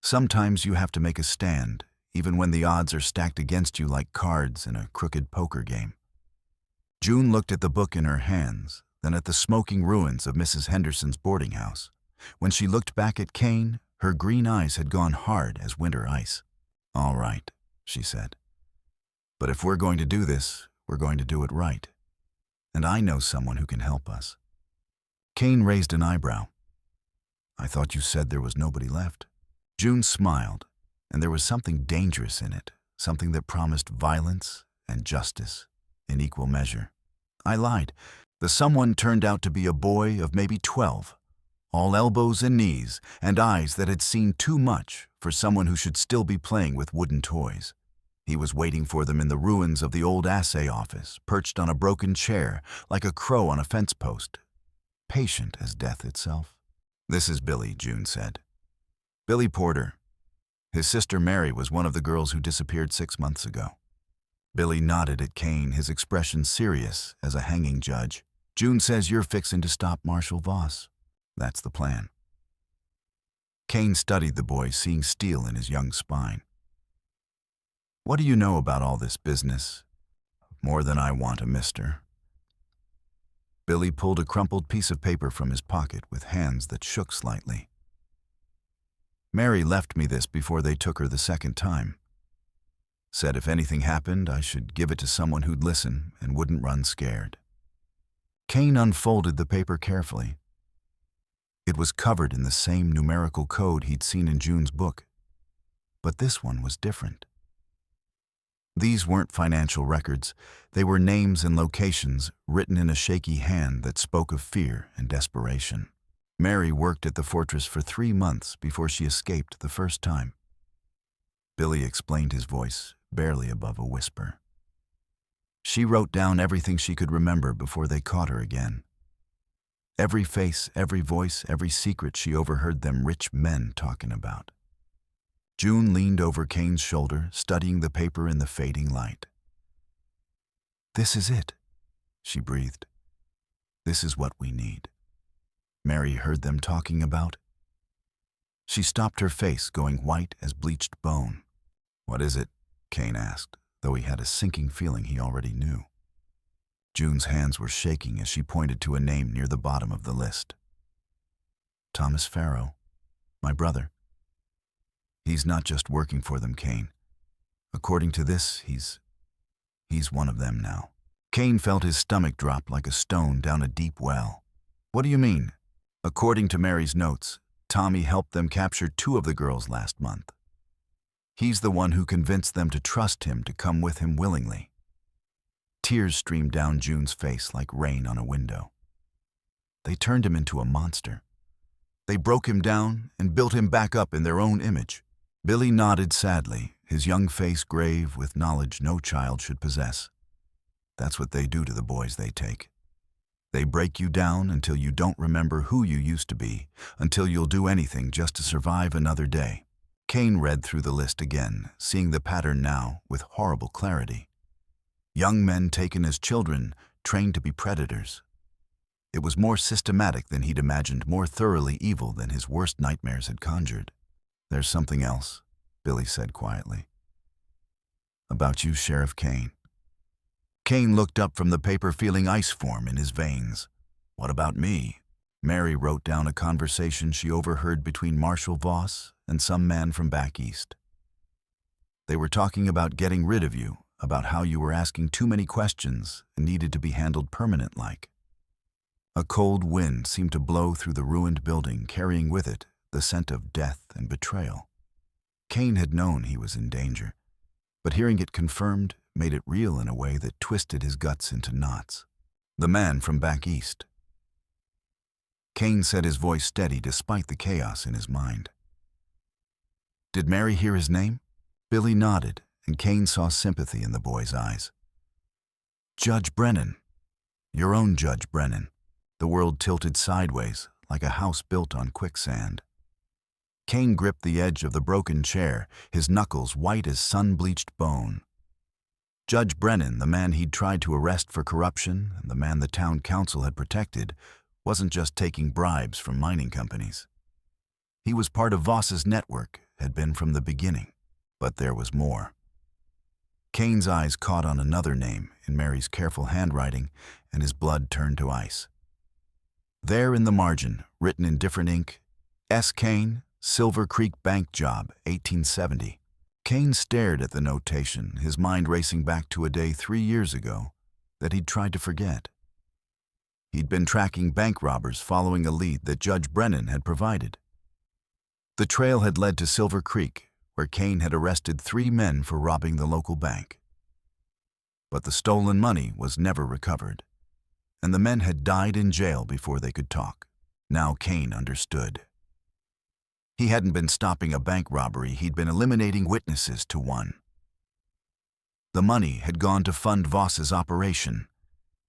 "Sometimes you have to make a stand, even when the odds are stacked against you like cards in a crooked poker game." June looked at the book in her hands, then at the smoking ruins of Mrs. Henderson's boarding house. When she looked back at Kane, her green eyes had gone hard as winter ice. "All right," she said. "But if we're going to do this, we're going to do it right. And I know someone who can help us." Kane raised an eyebrow. "I thought you said there was nobody left." June smiled, and there was something dangerous in it, something that promised violence and justice in equal measure. "I lied. The someone turned out to be a boy of maybe 12, all elbows and knees, and eyes that had seen too much for someone who should still be playing with wooden toys. He was waiting for them in the ruins of the old assay office, perched on a broken chair, like a crow on a fence post, patient as death itself. "This is Billy," June said. "Billy Porter. His sister Mary was one of the girls who disappeared 6 months ago." Billy nodded at Kane, his expression serious as a hanging judge. "June says you're fixing to stop Marshal Voss." "That's the plan." Kane studied the boy, seeing steel in his young spine. "What do you know about all this business?" "More than I want a mister." Billy pulled a crumpled piece of paper from his pocket with hands that shook slightly. "Mary left me this before they took her the second time. Said if anything happened, I should give it to someone who'd listen and wouldn't run scared." Kane unfolded the paper carefully. It was covered in the same numerical code he'd seen in June's book, but this one was different. These weren't financial records. They were names and locations written in a shaky hand that spoke of fear and desperation. Mary worked at the fortress for 3 months before she escaped the first time. Billy explained, his voice barely above a whisper. She wrote down everything she could remember before they caught her again. Every face, every voice, every secret she overheard them rich men talking about. June leaned over Kane's shoulder, studying the paper in the fading light. "This is it," she breathed. "This is what we need." Mary heard them talking about. She stopped, her face going white as bleached bone. "What is it?" Kane asked, though he had a sinking feeling he already knew. June's hands were shaking as she pointed to a name near the bottom of the list. "Thomas Farrow, my brother. He's not just working for them, Kane. According to this, he's one of them now." Kane felt his stomach drop like a stone down a deep well. "What do you mean?" "According to Mary's notes, Tommy helped them capture 2 of the girls last month. He's the one who convinced them to trust him to come with him willingly. Tears streamed down June's face like rain on a window. They turned him into a monster. They broke him down and built him back up in their own image. Billy nodded sadly, his young face grave with knowledge no child should possess. That's what they do to the boys they take. They break you down until you don't remember who you used to be, until you'll do anything just to survive another day. Kane read through the list again, seeing the pattern now with horrible clarity. Young men taken as children, trained to be predators. It was more systematic than he'd imagined, more thoroughly evil than his worst nightmares had conjured. "There's something else," Billy said quietly. "About you, Sheriff Kane." Kane looked up from the paper, feeling ice form in his veins. "What about me?" Mary wrote down a conversation she overheard between Marshal Voss and some man from back east. They were talking about getting rid of you, about how you were asking too many questions and needed to be handled permanent-like. A cold wind seemed to blow through the ruined building, carrying with it the scent of death and betrayal. Kane had known he was in danger, but hearing it confirmed made it real in a way that twisted his guts into knots. "The man from back east." Kane said, his voice steady despite the chaos in his mind. "Did Mary hear his name?" Billy nodded, and Kane saw sympathy in the boy's eyes. "Judge Brennan. Your own Judge Brennan." The world tilted sideways, like a house built on quicksand. Kane gripped the edge of the broken chair, his knuckles white as sun-bleached bone. Judge Brennan, the man he'd tried to arrest for corruption and the man the town council had protected, wasn't just taking bribes from mining companies. He was part of Voss's network, had been from the beginning. But there was more. Kane's eyes caught on another name in Mary's careful handwriting, and his blood turned to ice. There in the margin, written in different ink, S. Kane, Silver Creek Bank Job, 1870. Kane stared at the notation, his mind racing back to a day 3 years ago that he'd tried to forget. He'd been tracking bank robbers following a lead that Judge Brennan had provided. The trail had led to Silver Creek, where Kane had arrested 3 men for robbing the local bank. But the stolen money was never recovered, and the men had died in jail before they could talk. Now Kane understood. He hadn't been stopping a bank robbery, he'd been eliminating witnesses to one. The money had gone to fund Voss's operation,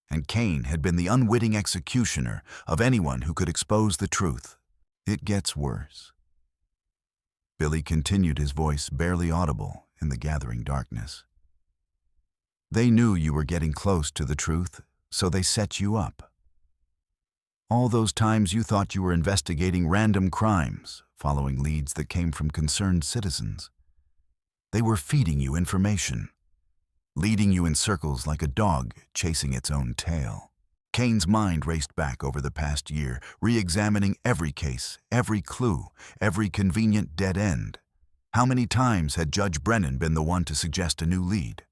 and Kane had been the unwitting executioner of anyone who could expose the truth. "It gets worse." Billy continued, his voice barely audible in the gathering darkness. "They knew you were getting close to the truth, so they set you up. All those times you thought you were investigating random crimes, following leads that came from concerned citizens. They were feeding you information, leading you in circles like a dog chasing its own tail." Kane's mind raced back over the past year, re-examining every case, every clue, every convenient dead end. How many times had Judge Brennan been the one to suggest a new lead?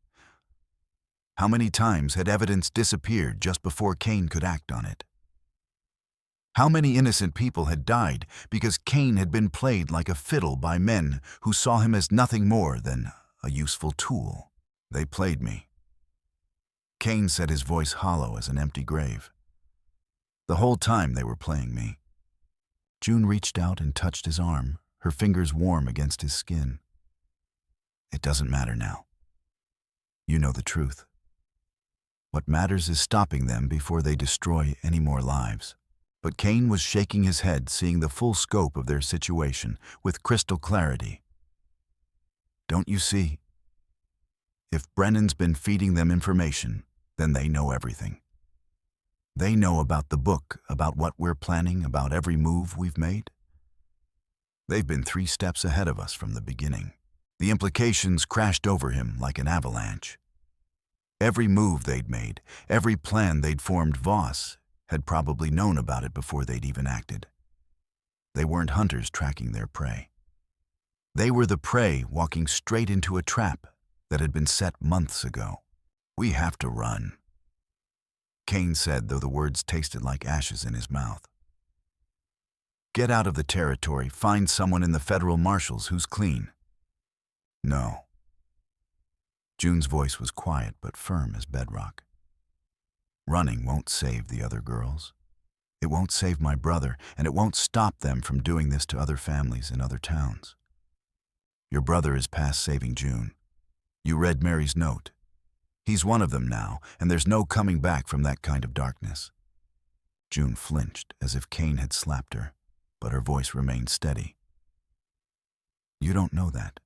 How many times had evidence disappeared just before Kane could act on it? How many innocent people had died because Kane had been played like a fiddle by men who saw him as nothing more than a useful tool? "They played me." Kane said, his voice hollow as an empty grave. "The whole time they were playing me." June reached out and touched his arm, her fingers warm against his skin. "It doesn't matter now. You know the truth. What matters is stopping them before they destroy any more lives." But Kane was shaking his head, seeing the full scope of their situation with crystal clarity. "Don't you see? If Brennan's been feeding them information, then they know everything. They know about the book, about what we're planning, about every move we've made. They've been 3 steps ahead of us from the beginning." The implications crashed over him like an avalanche. Every move they'd made, every plan they'd formed, Voss had probably known about it before they'd even acted. They weren't hunters tracking their prey. They were the prey walking straight into a trap that had been set months ago. "We have to run," Kane said, though the words tasted like ashes in his mouth. "Get out of the territory, find someone in the federal marshals who's clean." "No." June's voice was quiet but firm as bedrock. Running won't save the other girls. It won't save my brother, and it won't stop them from doing this to other families in other towns. Your brother is past saving June. You read Mary's note. He's one of them now, and there's no coming back from that kind of darkness. June flinched as if Kane had slapped her, but her voice remained steady. You don't know that.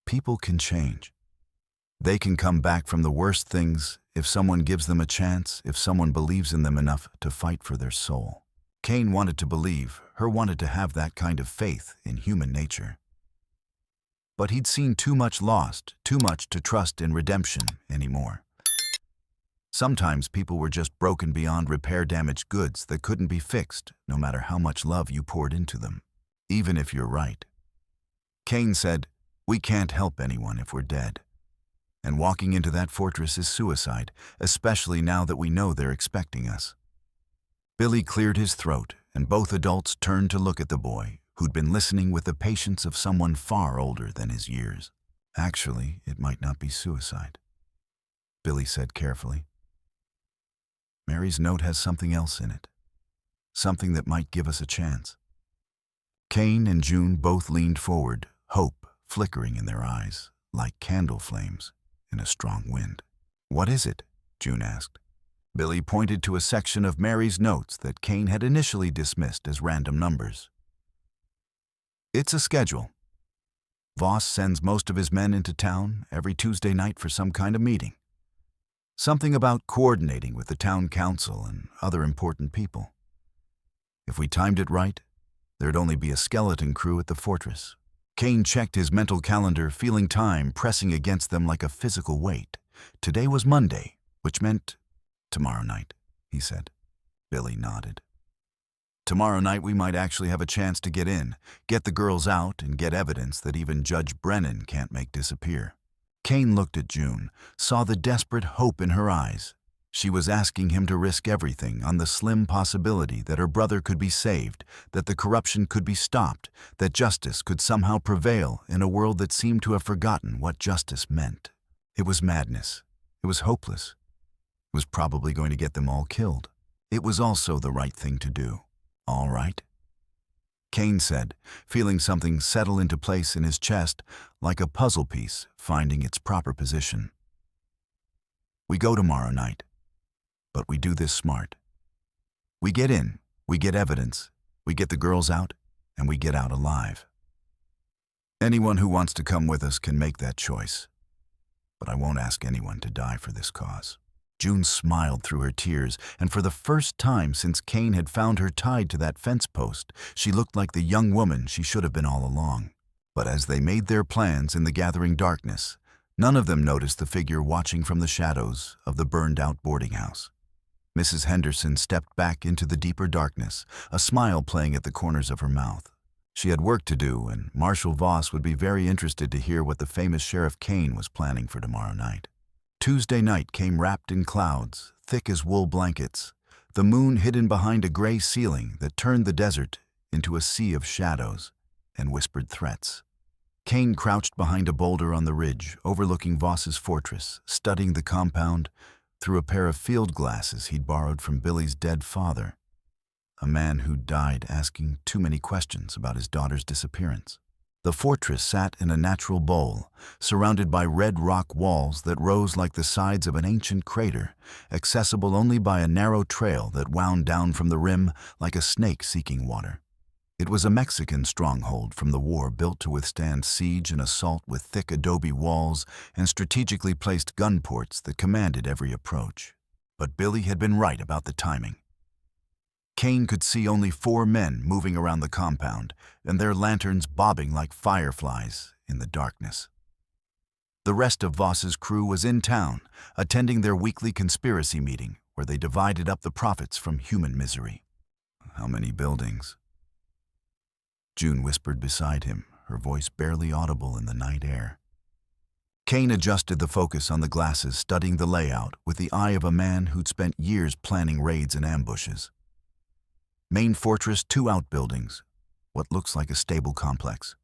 People can change. They can come back from the worst things if someone gives them a chance, if someone believes in them enough to fight for their soul. Kane wanted to believe, her wanted to have that kind of faith in human nature. But he'd seen too much lost, too much to trust in redemption anymore. Sometimes people were just broken beyond repair-damaged goods that couldn't be fixed, no matter how much love you poured into them, even if you're right. Kane said, "We can't help anyone if we're dead. And walking into that fortress is suicide, especially now that we know they're expecting us." Billy cleared his throat, and both adults turned to look at the boy, who'd been listening with the patience of someone far older than his years. "Actually, it might not be suicide," Billy said carefully. "Mary's note has something else in it, something that might give us a chance." Kane and June both leaned forward, hope flickering in their eyes, like candle flames in a strong wind. "What is it?" June asked. Billy pointed to a section of Mary's notes that Kane had initially dismissed as random numbers. "It's a schedule. Voss sends most of his men into town every Tuesday night for some kind of meeting. Something about coordinating with the town council and other important people. If we timed it right, there'd only be a skeleton crew at the fortress." Kane checked his mental calendar, feeling time pressing against them like a physical weight. Today was Monday, which meant tomorrow night, he said. Billy nodded. "Tomorrow night we might actually have a chance to get in, get the girls out, and get evidence that even Judge Brennan can't make disappear." Kane looked at June, saw the desperate hope in her eyes. She was asking him to risk everything on the slim possibility that her brother could be saved, that the corruption could be stopped, that justice could somehow prevail in a world that seemed to have forgotten what justice meant. It was madness. It was hopeless. It was probably going to get them all killed. It was also the right thing to do. "All right?" Kane said, feeling something settle into place in his chest, like a puzzle piece finding its proper position. "We go tomorrow night. But we do this smart. We get in, we get evidence, we get the girls out, and we get out alive. Anyone who wants to come with us can make that choice. But I won't ask anyone to die for this cause." June smiled through her tears, and for the first time since Kane had found her tied to that fence post, she looked like the young woman she should have been all along. But as they made their plans in the gathering darkness, none of them noticed the figure watching from the shadows of the burned-out boarding house. Mrs. Henderson stepped back into the deeper darkness, a smile playing at the corners of her mouth. She had work to do, and Marshal Voss would be very interested to hear what the famous Sheriff Kane was planning for tomorrow night. Tuesday night came wrapped in clouds, thick as wool blankets, the moon hidden behind a gray ceiling that turned the desert into a sea of shadows and whispered threats. Kane crouched behind a boulder on the ridge, overlooking Voss's fortress, studying the compound through a pair of field glasses he'd borrowed from Billy's dead father, a man who'd died asking too many questions about his daughter's disappearance. The fortress sat in a natural bowl, surrounded by red rock walls that rose like the sides of an ancient crater, accessible only by a narrow trail that wound down from the rim like a snake seeking water. It was a Mexican stronghold from the war, built to withstand siege and assault with thick adobe walls and strategically placed gun ports that commanded every approach. But Billy had been right about the timing. Kane could see only 4 men moving around the compound, and their lanterns bobbing like fireflies in the darkness. The rest of Voss's crew was in town, attending their weekly conspiracy meeting, where they divided up the profits from human misery. "How many buildings?" June whispered beside him, her voice barely audible in the night air. Kane adjusted the focus on the glasses, studying the layout with the eye of a man who'd spent years planning raids and ambushes. Main fortress, 2 outbuildings, what looks like a stable complex.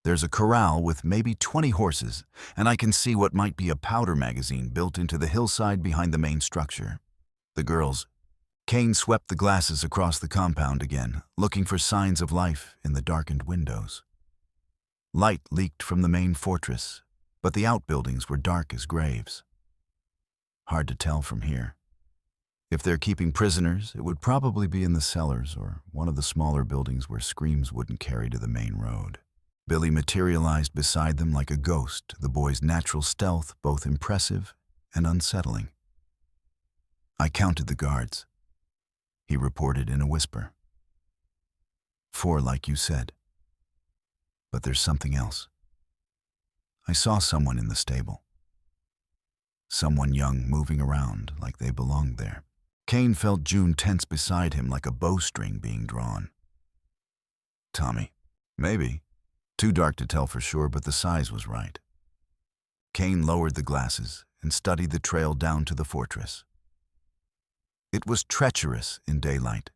There's a corral with maybe 20 horses, and I can see what might be a powder magazine built into the hillside behind the main structure. The girls. Kane swept the glasses across the compound again, looking for signs of life in the darkened windows. Light leaked from the main fortress, but the outbuildings were dark as graves. Hard to tell from here. If they're keeping prisoners, it would probably be in the cellars or one of the smaller buildings where screams wouldn't carry to the main road. Billy materialized beside them like a ghost, the boy's natural stealth both impressive and unsettling. I counted the guards, he reported in a whisper. 4, like you said. But there's something else. I saw someone in the stable. Someone young moving around like they belonged there. Kane felt June tense beside him like a bowstring being drawn. Tommy. Maybe. Too dark to tell for sure, but the size was right. Kane lowered the glasses and studied the trail down to the fortress. It was treacherous in daylight.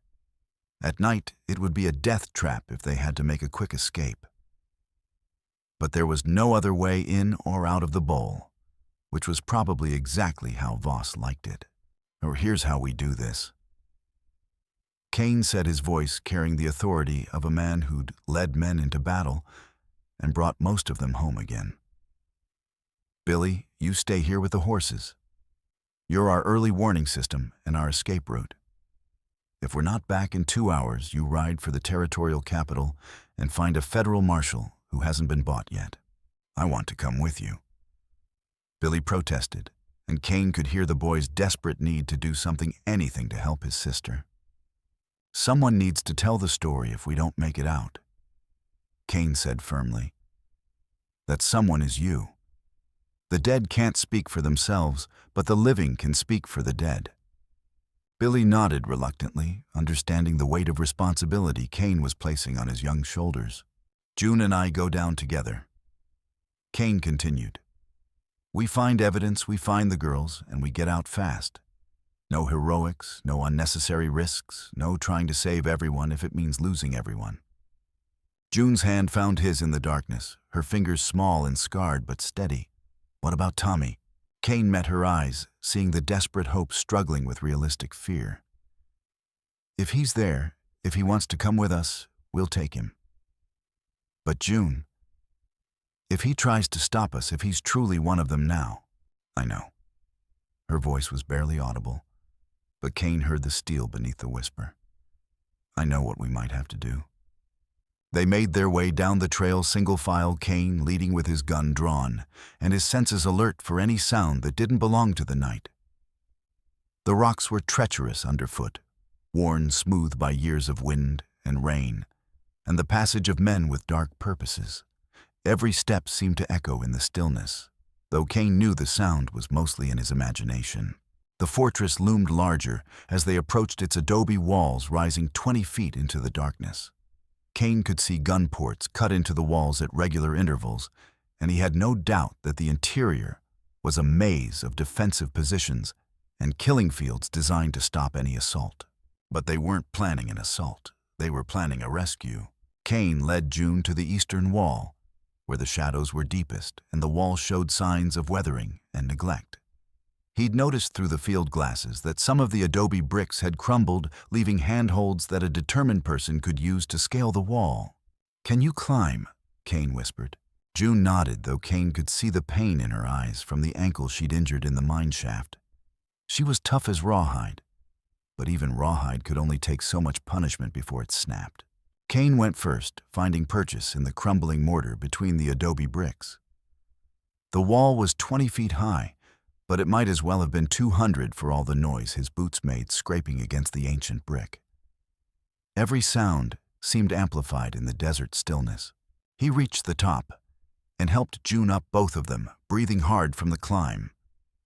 At night, it would be a death trap if they had to make a quick escape. But there was no other way in or out of the bowl, which was probably exactly how Voss liked it. Or here's how we do this. Kane said, his voice carrying the authority of a man who'd led men into battle and brought most of them home again. Billy, you stay here with the horses. You're our early warning system and our escape route. If we're not back in 2 hours, you ride for the territorial capital and find a federal marshal who hasn't been bought yet. I want to come with you. Billy protested, and Kane could hear the boy's desperate need to do something, anything to help his sister. Someone needs to tell the story if we don't make it out. Kane said firmly. That someone is you. The dead can't speak for themselves, but the living can speak for the dead. Billy nodded reluctantly, understanding the weight of responsibility Kane was placing on his young shoulders. June and I go down together. Kane continued. We find evidence, we find the girls, and we get out fast. No heroics, no unnecessary risks, no trying to save everyone if it means losing everyone. June's hand found his in the darkness, her fingers small and scarred but steady. What about Tommy? Kane met her eyes, seeing the desperate hope struggling with realistic fear. If he's there, if he wants to come with us, we'll take him. But June, if he tries to stop us, if he's truly one of them now, I know. Her voice was barely audible, but Kane heard the steel beneath the whisper. I know what we might have to do. They made their way down the trail single file, Kane leading with his gun drawn, and his senses alert for any sound that didn't belong to the night. The rocks were treacherous underfoot, worn smooth by years of wind and rain, and the passage of men with dark purposes. Every step seemed to echo in the stillness, though Kane knew the sound was mostly in his imagination. The fortress loomed larger as they approached its adobe walls rising 20 feet into the darkness. Kane could see gun ports cut into the walls at regular intervals, and he had no doubt that the interior was a maze of defensive positions and killing fields designed to stop any assault. But they weren't planning an assault. They were planning a rescue. Kane led June to the eastern wall, where the shadows were deepest and the wall showed signs of weathering and neglect. He'd noticed through the field glasses that some of the adobe bricks had crumbled, leaving handholds that a determined person could use to scale the wall. Can you climb? Kane whispered. June nodded, though Kane could see the pain in her eyes from the ankle she'd injured in the mine shaft. She was tough as rawhide, but even rawhide could only take so much punishment before it snapped. Kane went first, finding purchase in the crumbling mortar between the adobe bricks. The wall was 20 feet high, but it might as well have been 200 for all the noise his boots made scraping against the ancient brick. Every sound seemed amplified in the desert stillness. He reached the top and helped June up, both of them, breathing hard from the climb.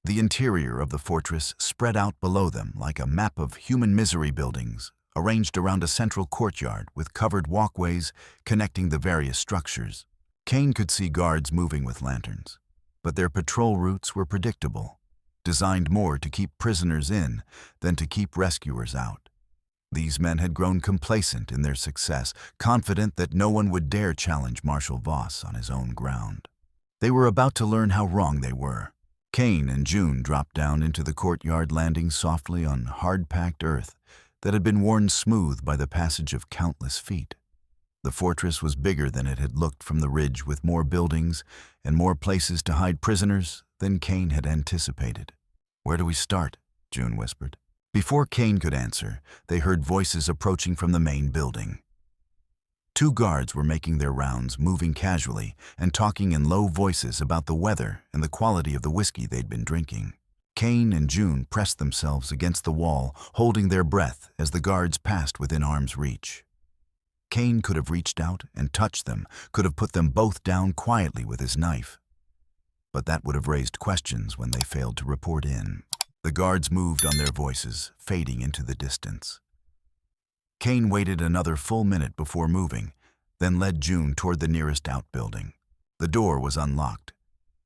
The interior of the fortress spread out below them like a map of human misery buildings, arranged around a central courtyard with covered walkways connecting the various structures. Kane could see guards moving with lanterns, but their patrol routes were predictable, designed more to keep prisoners in than to keep rescuers out. These men had grown complacent in their success, confident that no one would dare challenge Marshal Voss on his own ground. They were about to learn how wrong they were. Kane and June dropped down into the courtyard, landing softly on hard-packed earth that had been worn smooth by the passage of countless feet. The fortress was bigger than it had looked from the ridge, with more buildings and more places to hide prisoners than Kane had anticipated. "Where do we start?" June whispered. Before Kane could answer, they heard voices approaching from the main building. Two guards were making their rounds, moving casually and talking in low voices about the weather and the quality of the whiskey they'd been drinking. Kane and June pressed themselves against the wall, holding their breath as the guards passed within arm's reach. Kane could have reached out and touched them, could have put them both down quietly with his knife. But that would have raised questions when they failed to report in. The guards moved on their voices, fading into the distance. Kane waited another full minute before moving, then led June toward the nearest outbuilding. The door was unlocked,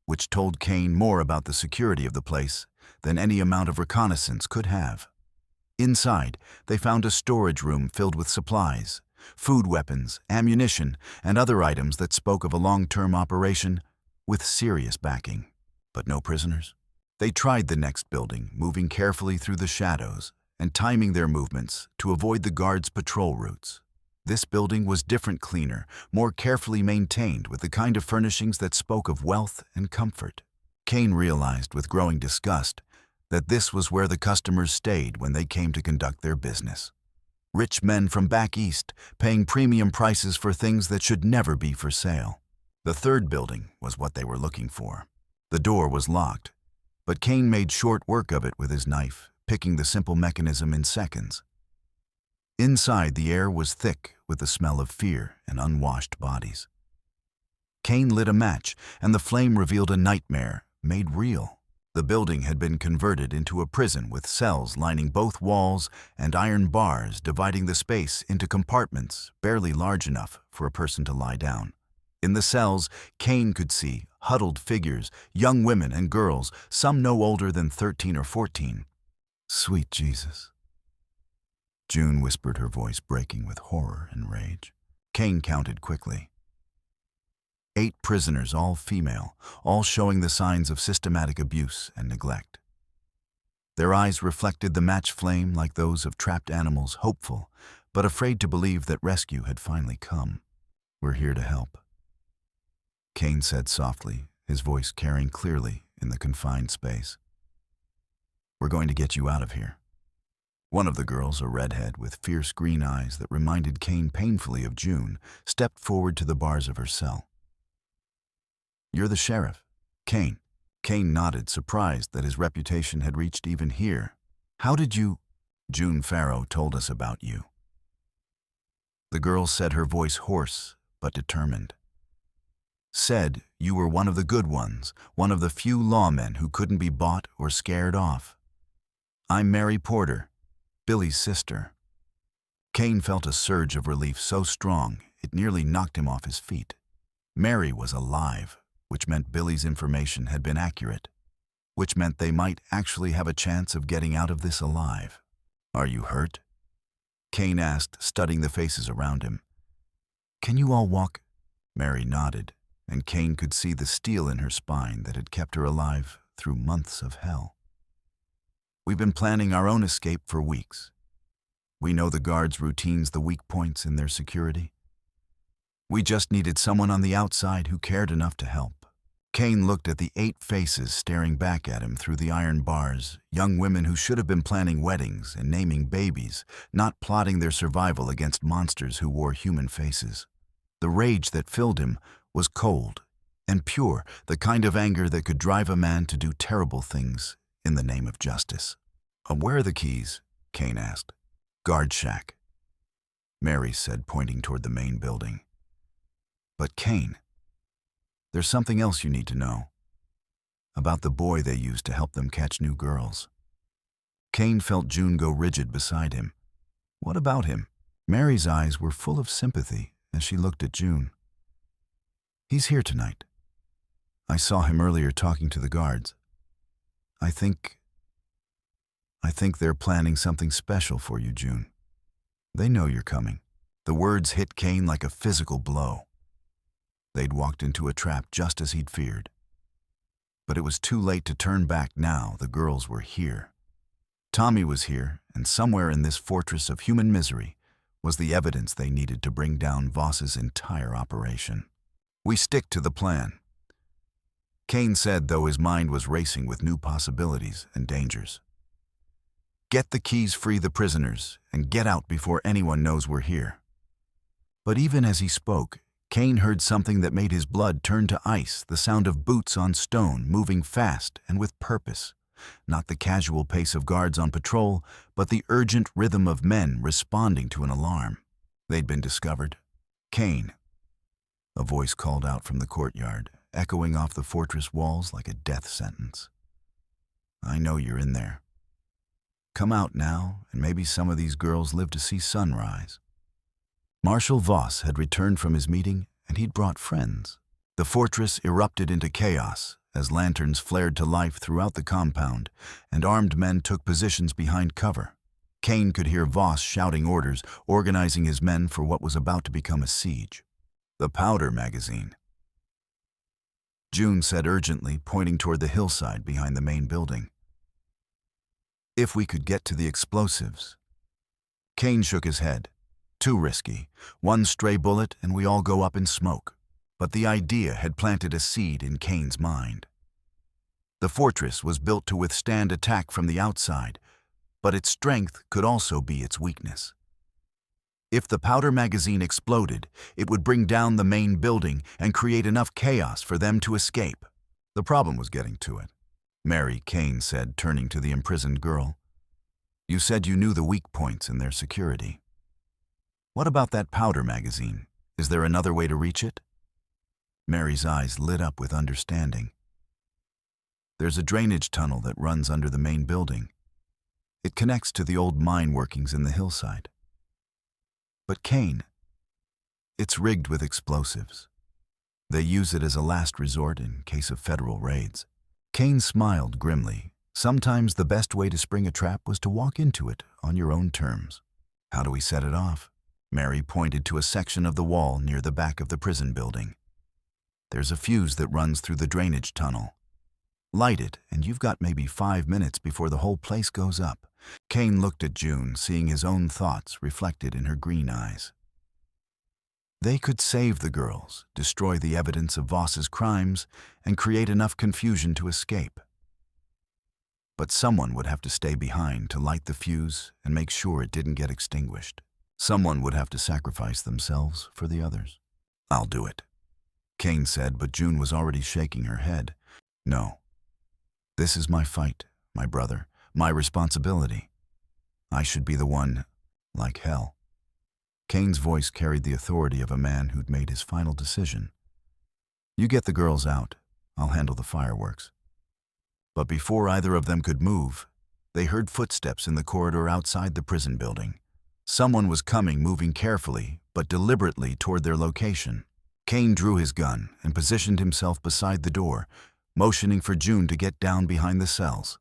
which told Kane more about the security of the place than any amount of reconnaissance could have. Inside, they found a storage room filled with supplies, food, weapons, ammunition, and other items that spoke of a long-term operation with serious backing. But no prisoners. They tried the next building, moving carefully through the shadows and timing their movements to avoid the guards' patrol routes. This building was different, cleaner, more carefully maintained, with the kind of furnishings that spoke of wealth and comfort. Kane realized with growing disgust that this was where the customers stayed when they came to conduct their business. Rich men from back east, paying premium prices for things that should never be for sale. The third building was what they were looking for. The door was locked, but Kane made short work of it with his knife, picking the simple mechanism in seconds. Inside, the air was thick with the smell of fear and unwashed bodies. Kane lit a match, and the flame revealed a nightmare made real. The building had been converted into a prison with cells lining both walls and iron bars dividing the space into compartments barely large enough for a person to lie down. In the cells, Kane could see huddled figures, young women and girls, some no older than 13 or 14. "Sweet Jesus," June whispered, her voice breaking with horror and rage. Kane counted quickly. 8 prisoners, all female, all showing the signs of systematic abuse and neglect. Their eyes reflected the match flame like those of trapped animals, hopeful, but afraid to believe that rescue had finally come. "We're here to help," Kane said softly, his voice carrying clearly in the confined space. "We're going to get you out of here." One of the girls, a redhead with fierce green eyes that reminded Kane painfully of June, stepped forward to the bars of her cell. "You're the sheriff, Kane." Kane nodded, surprised that his reputation had reached even here. "How did you—" "June Farrow told us about you." The girl said, her voice hoarse but determined. "Said you were one of the good ones, one of the few lawmen who couldn't be bought or scared off. I'm Mary Porter, Billy's sister." Kane felt a surge of relief so strong it nearly knocked him off his feet. Mary was alive, which meant Billy's information had been accurate, which meant they might actually have a chance of getting out of this alive. "Are you hurt?" Kane asked, studying the faces around him. "Can you all walk?" Mary nodded, and Kane could see the steel in her spine that had kept her alive through months of hell. "We've been planning our own escape for weeks. We know the guards' routines, the weak points in their security. We just needed someone on the outside who cared enough to help." Kane looked at the 8 faces staring back at him through the iron bars, young women who should have been planning weddings and naming babies, not plotting their survival against monsters who wore human faces. The rage that filled him was cold and pure, the kind of anger that could drive a man to do terrible things in the name of justice. "Where are the keys?" Kane asked. "Guard shack," Mary said, pointing toward the main building. "But Kane, there's something else you need to know. About the boy they used to help them catch new girls." Kane felt June go rigid beside him. "What about him?" Mary's eyes were full of sympathy as she looked at June. "He's here tonight. I saw him earlier talking to the guards. I think they're planning something special for you, June." They know you're coming. The words hit Kane like a physical blow. They'd walked into a trap just as he'd feared. But it was too late to turn back now. The girls were here. Tommy was here, and somewhere in this fortress of human misery was the evidence they needed to bring down Voss's entire operation. "We stick to the plan," Kane said, though his mind was racing with new possibilities and dangers. "Get the keys, free the prisoners, and get out before anyone knows we're here." But even as he spoke, Kane heard something that made his blood turn to ice, the sound of boots on stone, moving fast and with purpose. Not the casual pace of guards on patrol, but the urgent rhythm of men responding to an alarm. They'd been discovered. "Kane," a voice called out from the courtyard, echoing off the fortress walls like a death sentence. "I know you're in there. Come out now, and maybe some of these girls live to see sunrise." Marshal Voss had returned from his meeting, and he'd brought friends. The fortress erupted into chaos as lanterns flared to life throughout the compound, and armed men took positions behind cover. Kane could hear Voss shouting orders, organizing his men for what was about to become a siege. "The powder magazine," June said urgently, pointing toward the hillside behind the main building. "If we could get to the explosives." Kane shook his head. "Too risky. One stray bullet and we all go up in smoke." But the idea had planted a seed in Kane's mind. The fortress was built to withstand attack from the outside, but its strength could also be its weakness. If the powder magazine exploded, it would bring down the main building and create enough chaos for them to escape. The problem was getting to it. "Mary," Kane said, turning to the imprisoned girl, "you said you knew the weak points in their security. What about that powder magazine? Is there another way to reach it?" Mary's eyes lit up with understanding. "There's a drainage tunnel that runs under the main building. It connects to the old mine workings in the hillside. But Kane, it's rigged with explosives. They use it as a last resort in case of federal raids." Kane smiled grimly. Sometimes the best way to spring a trap was to walk into it on your own terms. "How do we set it off?" Mary pointed to a section of the wall near the back of the prison building. "There's a fuse that runs through the drainage tunnel. Light it, and you've got maybe 5 minutes before the whole place goes up." Kane looked at June, seeing his own thoughts reflected in her green eyes. They could save the girls, destroy the evidence of Voss's crimes, and create enough confusion to escape. But someone would have to stay behind to light the fuse and make sure it didn't get extinguished. Someone would have to sacrifice themselves for the others. "I'll do it," Kane said, but June was already shaking her head. "No. This is my fight, my brother, my responsibility. I should be the one, like hell." Kane's voice carried the authority of a man who'd made his final decision. "You get the girls out. I'll handle the fireworks." But before either of them could move, they heard footsteps in the corridor outside the prison building. Someone was coming, moving carefully, but deliberately toward their location. Kane drew his gun and positioned himself beside the door, motioning for June to get down behind the cells.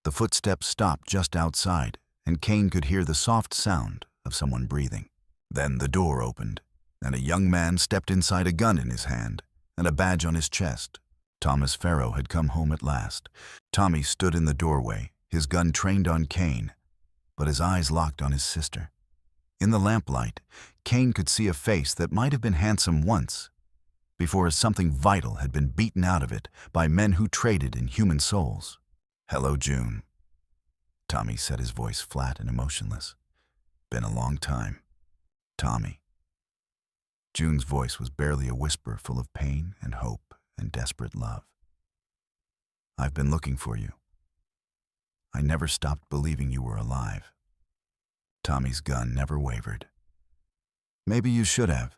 The footsteps stopped just outside, and Kane could hear the soft sound of someone breathing. Then the door opened, and a young man stepped inside, a gun in his hand and a badge on his chest. Thomas Farrow had come home at last. Tommy stood in the doorway, his gun trained on Kane, but his eyes locked on his sister. In the lamplight, Kane could see a face that might have been handsome once, before something vital had been beaten out of it by men who traded in human souls. "Hello, June," Tommy said, his voice flat and emotionless. "Been a long time, Tommy." June's voice was barely a whisper, full of pain and hope and desperate love. "I've been looking for you. I never stopped believing you were alive." Tommy's gun never wavered. "Maybe you should have.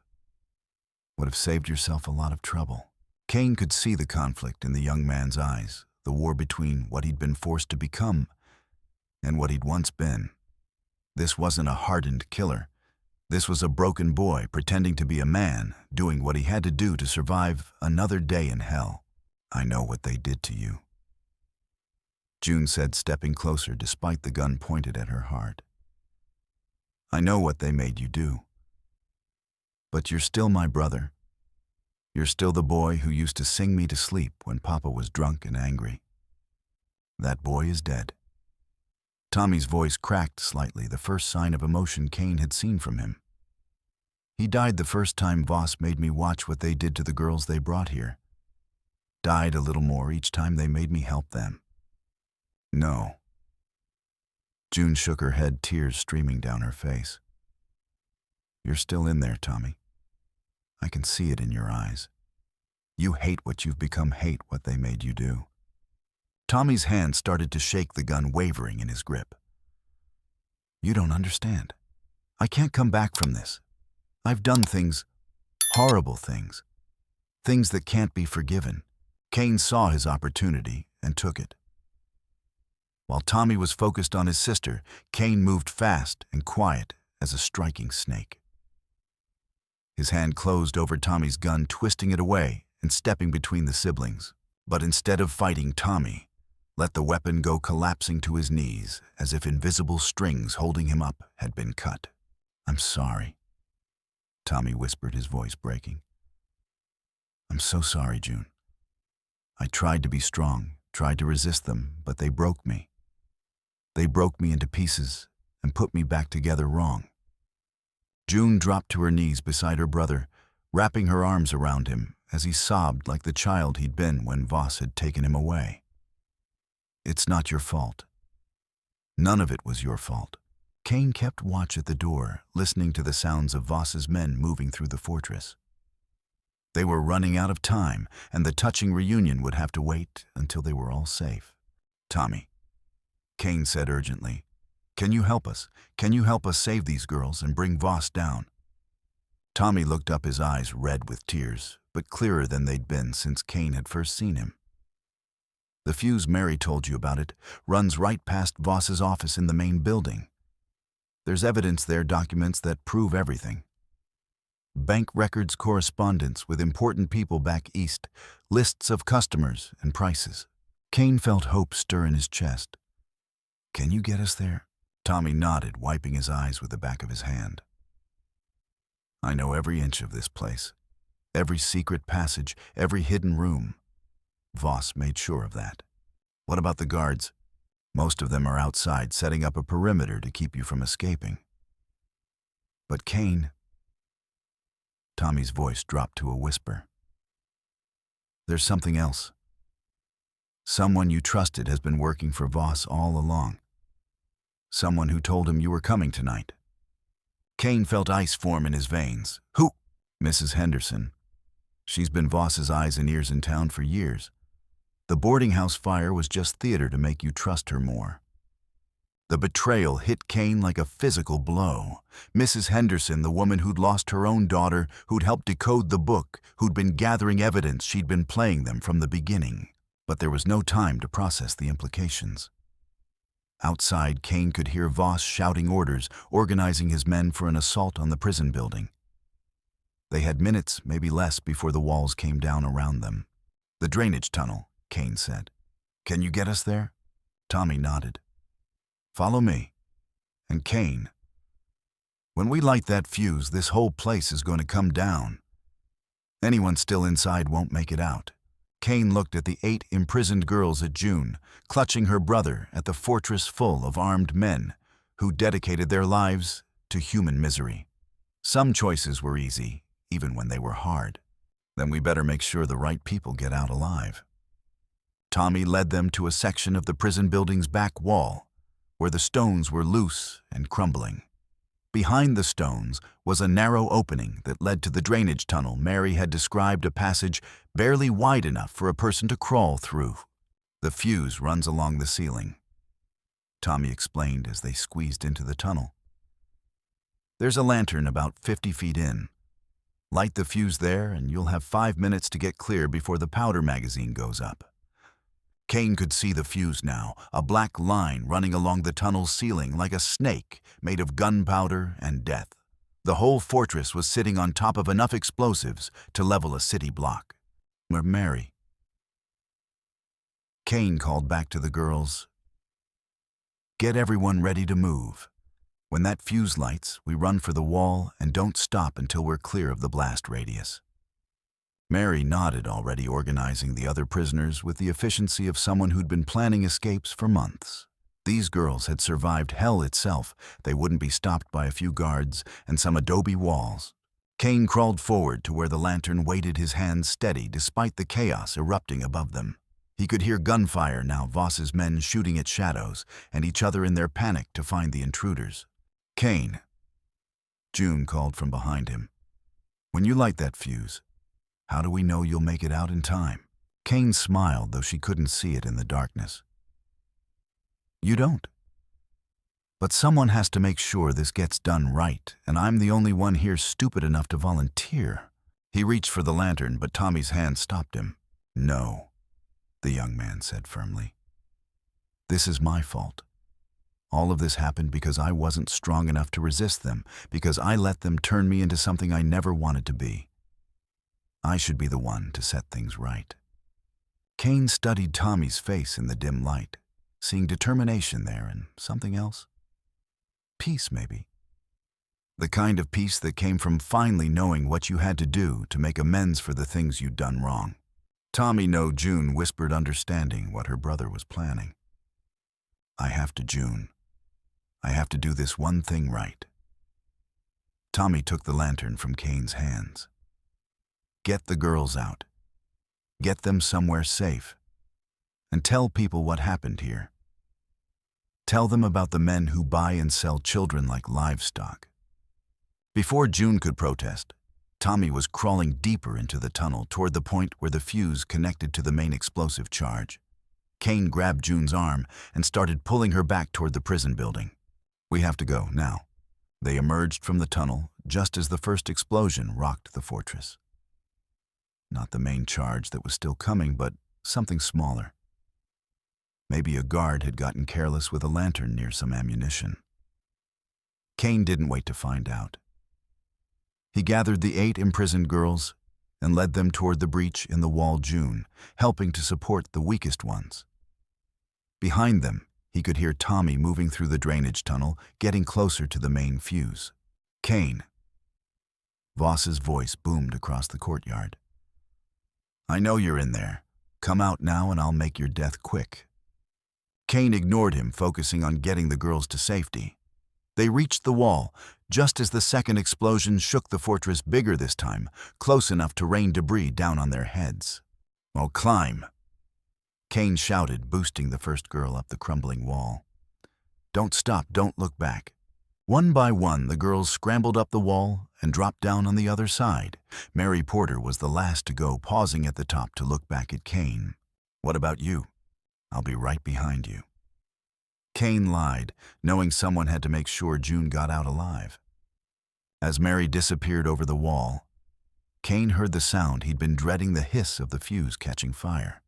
Would have saved yourself a lot of trouble." Kane could see the conflict in the young man's eyes, the war between what he'd been forced to become and what he'd once been. This wasn't a hardened killer. This was a broken boy pretending to be a man, doing what he had to do to survive another day in hell. "I know what they did to you," June said, stepping closer despite the gun pointed at her heart. I know what they made you do. But you're still my brother. You're still the boy who used to sing me to sleep when Papa was drunk and angry. That boy is dead." Tommy's voice cracked slightly, the first sign of emotion Kane had seen from him. "He died the first time Voss made me watch what they did to the girls they brought here. Died a little more each time they made me help them." "No." June shook her head, tears streaming down her face. "You're still in there, Tommy. I can see it in your eyes. You hate what you've become, hate what they made you do." Tommy's hand started to shake, the gun wavering in his grip. "You don't understand. I can't come back from this. I've done things, horrible things, things that can't be forgiven." Kane saw his opportunity and took it. While Tommy was focused on his sister, Kane moved fast and quiet as a striking snake. His hand closed over Tommy's gun, twisting it away and stepping between the siblings. But instead of fighting, Tommy let the weapon go, collapsing to his knees as if invisible strings holding him up had been cut. "I'm sorry," Tommy whispered, his voice breaking. "I'm so sorry, June. I tried to be strong, tried to resist them, but they broke me. They broke me into pieces and put me back together wrong." June dropped to her knees beside her brother, wrapping her arms around him as he sobbed like the child he'd been when Voss had taken him away. "It's not your fault. None of it was your fault." Kane kept watch at the door, listening to the sounds of Voss's men moving through the fortress. They were running out of time, and the touching reunion would have to wait until they were all safe. "Tommy," Kane said urgently, "can you help us? Can you help us save these girls and bring Voss down?" Tommy looked up, his eyes red with tears, but clearer than they'd been since Kane had first seen him. "The fuse Mary told you about, it runs right past Voss's office in the main building. There's evidence there, documents that prove everything. Bank records, correspondence with important people back east, lists of customers and prices." Kane felt hope stir in his chest. "Can you get us there?" Tommy nodded, wiping his eyes with the back of his hand. "I know every inch of this place, every secret passage, every hidden room. Voss made sure of that." "What about the guards?" "Most of them are outside, setting up a perimeter to keep you from escaping." "But Kane..." Tommy's voice dropped to a whisper. "There's something else. Someone you trusted has been working for Voss all along. Someone who told him you were coming tonight." Kane felt ice form in his veins. "Who?" "Mrs. Henderson. She's been Voss's eyes and ears in town for years. The boarding house fire was just theater to make you trust her more." The betrayal hit Kane like a physical blow. Mrs. Henderson, the woman who'd lost her own daughter, who'd helped decode the book, who'd been gathering evidence, she'd been playing them from the beginning. But there was no time to process the implications. Outside, Kane could hear Voss shouting orders, organizing his men for an assault on the prison building. They had minutes, maybe less, before the walls came down around them. "The drainage tunnel," Kane said. "Can you get us there?" Tommy nodded. "Follow me." "And Kane, when we light that fuse, this whole place is going to come down. Anyone still inside won't make it out." Kane looked at the 8 imprisoned girls at June, clutching her brother at the fortress full of armed men who dedicated their lives to human misery. Some choices were easy, even when they were hard. "Then we better make sure the right people get out alive." Tommy led them to a section of the prison building's back wall, where the stones were loose and crumbling. Behind the stones was a narrow opening that led to the drainage tunnel Mary had described, a passage barely wide enough for a person to crawl through. "The fuse runs along the ceiling," Tommy explained as they squeezed into the tunnel. "There's a lantern about 50 feet in. Light the fuse there and you'll have 5 minutes to get clear before the powder magazine goes up." Kane could see the fuse now, a black line running along the tunnel's ceiling like a snake made of gunpowder and death. The whole fortress was sitting on top of enough explosives to level a city block. "Where Mary?" Kane called back to the girls. "Get everyone ready to move. When that fuse lights, we run for the wall and don't stop until we're clear of the blast radius. Mary nodded, already organizing the other prisoners with the efficiency of someone who'd been planning escapes for months. These girls had survived hell itself. They wouldn't be stopped by a few guards and some adobe walls. Kane crawled forward to where the lantern weighted, his hands steady despite the chaos erupting above them. He could hear gunfire now, Voss's men shooting at shadows and each other in their panic to find the intruders. "Kane," June called from behind him. "When you light that fuse, how do we know you'll make it out in time?" Kane smiled, though she couldn't see it in the darkness. "You don't. But someone has to make sure this gets done right, and I'm the only one here stupid enough to volunteer." He reached for the lantern, but Tommy's hand stopped him. "No," the young man said firmly. "This is my fault. All of this happened because I wasn't strong enough to resist them, because I let them turn me into something I never wanted to be. I should be the one to set things right." Kane studied Tommy's face in the dim light, seeing determination there and something else. Peace, maybe. The kind of peace that came from finally knowing what you had to do to make amends for the things you'd done wrong. Tommy, no, June whispered, understanding what her brother was planning. "I have to, June. I have to do this one thing right." Tommy took the lantern from Kane's hands. "Get the girls out. Get them somewhere safe. And tell people what happened here. Tell them about the men who buy and sell children like livestock." Before June could protest, Tommy was crawling deeper into the tunnel toward the point where the fuse connected to the main explosive charge. Kane grabbed June's arm and started pulling her back toward the prison building. "We have to go, now." They emerged from the tunnel just as the first explosion rocked the fortress. Not the main charge that was still coming, but something smaller. Maybe a guard had gotten careless with a lantern near some ammunition. Kane didn't wait to find out. He gathered the 8 imprisoned girls and led them toward the breach in the wall, June, helping to support the weakest ones. Behind them, he could hear Tommy moving through the drainage tunnel, getting closer to the main fuse. "Kane." Voss's voice boomed across the courtyard. "I know you're in there. Come out now and I'll make your death quick." Kane ignored him, focusing on getting the girls to safety. They reached the wall, just as the second explosion shook the fortress, bigger this time, close enough to rain debris down on their heads. "Oh, climb!" Kane shouted, boosting the first girl up the crumbling wall. "Don't stop, don't look back." One by one, the girls scrambled up the wall and dropped down on the other side. Mary Porter was the last to go, pausing at the top to look back at Kane. "What about you? I'll be right behind you." Kane lied, knowing someone had to make sure June got out alive. As Mary disappeared over the wall, Kane heard the sound he'd been dreading, the hiss of the fuse catching fire.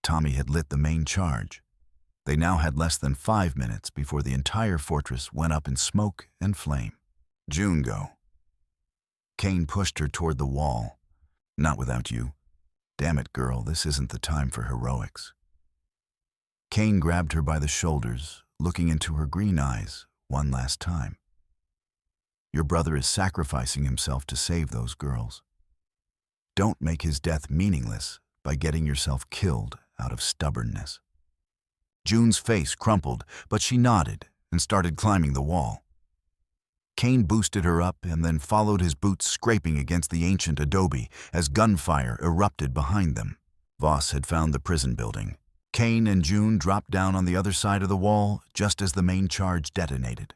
Tommy had lit the main charge. They now had less than 5 minutes before the entire fortress went up in smoke and flame. "June, go." Kane pushed her toward the wall. "Not without you. Damn it, girl, this isn't the time for heroics." Kane grabbed her by the shoulders, looking into her green eyes one last time. "Your brother is sacrificing himself to save those girls. Don't make his death meaningless by getting yourself killed out of stubbornness." June's face crumpled, but she nodded and started climbing the wall. Kane boosted her up and then followed, his boots scraping against the ancient adobe as gunfire erupted behind them. Voss had found the prison building. Kane and June dropped down on the other side of the wall just as the main charge detonated.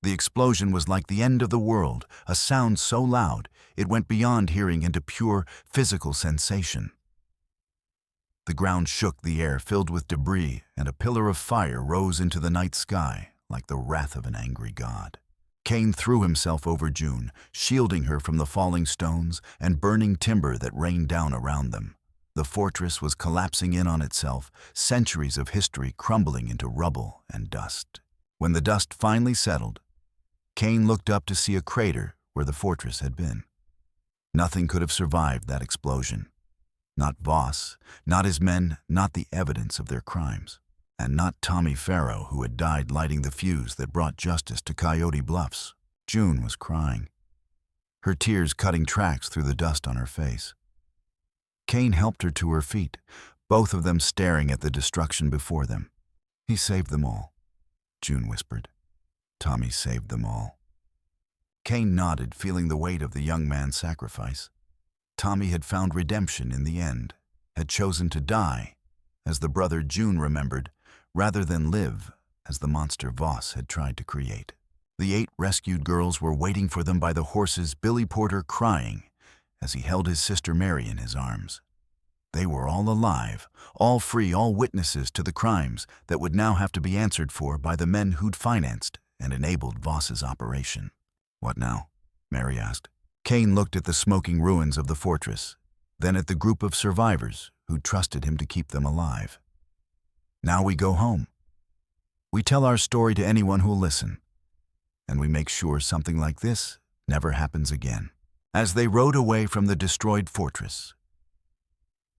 The explosion was like the end of the world, a sound so loud it went beyond hearing into pure physical sensation. The ground shook, the air filled with debris, and a pillar of fire rose into the night sky like the wrath of an angry god. Kane threw himself over June, shielding her from the falling stones and burning timber that rained down around them. The fortress was collapsing in on itself, centuries of history crumbling into rubble and dust. When the dust finally settled, Kane looked up to see a crater where the fortress had been. Nothing could have survived that explosion. Not Voss, not his men, not the evidence of their crimes. And not Tommy Farrow, who had died lighting the fuse that brought justice to Coyote Bluffs. June was crying, her tears cutting tracks through the dust on her face. Kane helped her to her feet, both of them staring at the destruction before them. "He saved them all," June whispered. "Tommy saved them all." Kane nodded, feeling the weight of the young man's sacrifice. Tommy had found redemption in the end, had chosen to die, as the brother June remembered, rather than live as the monster Voss had tried to create. The 8 rescued girls were waiting for them by the horses, Billy Porter crying as he held his sister Mary in his arms. They were all alive, all free, all witnesses to the crimes that would now have to be answered for by the men who'd financed and enabled Voss's operation. "What now?" Mary asked. Kane looked at the smoking ruins of the fortress, then at the group of survivors who trusted him to keep them alive. "Now we go home. We tell our story to anyone who'll listen, and we make sure something like this never happens again." As they rode away from the destroyed fortress,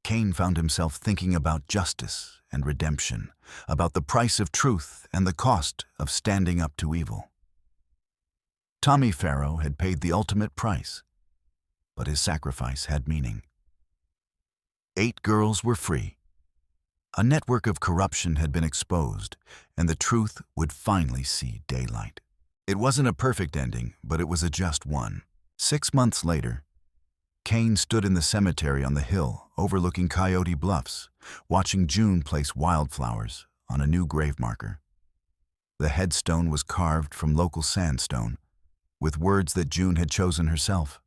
Kane found himself thinking about justice and redemption, about the price of truth and the cost of standing up to evil. Tommy Farrow had paid the ultimate price, but his sacrifice had meaning. 8 girls were free. A network of corruption had been exposed, and the truth would finally see daylight. It wasn't a perfect ending, but it was a just one. 6 months later, Kane stood in the cemetery on the hill overlooking Coyote Bluffs, watching June place wildflowers on a new grave marker. The headstone was carved from local sandstone, with words that June had chosen herself.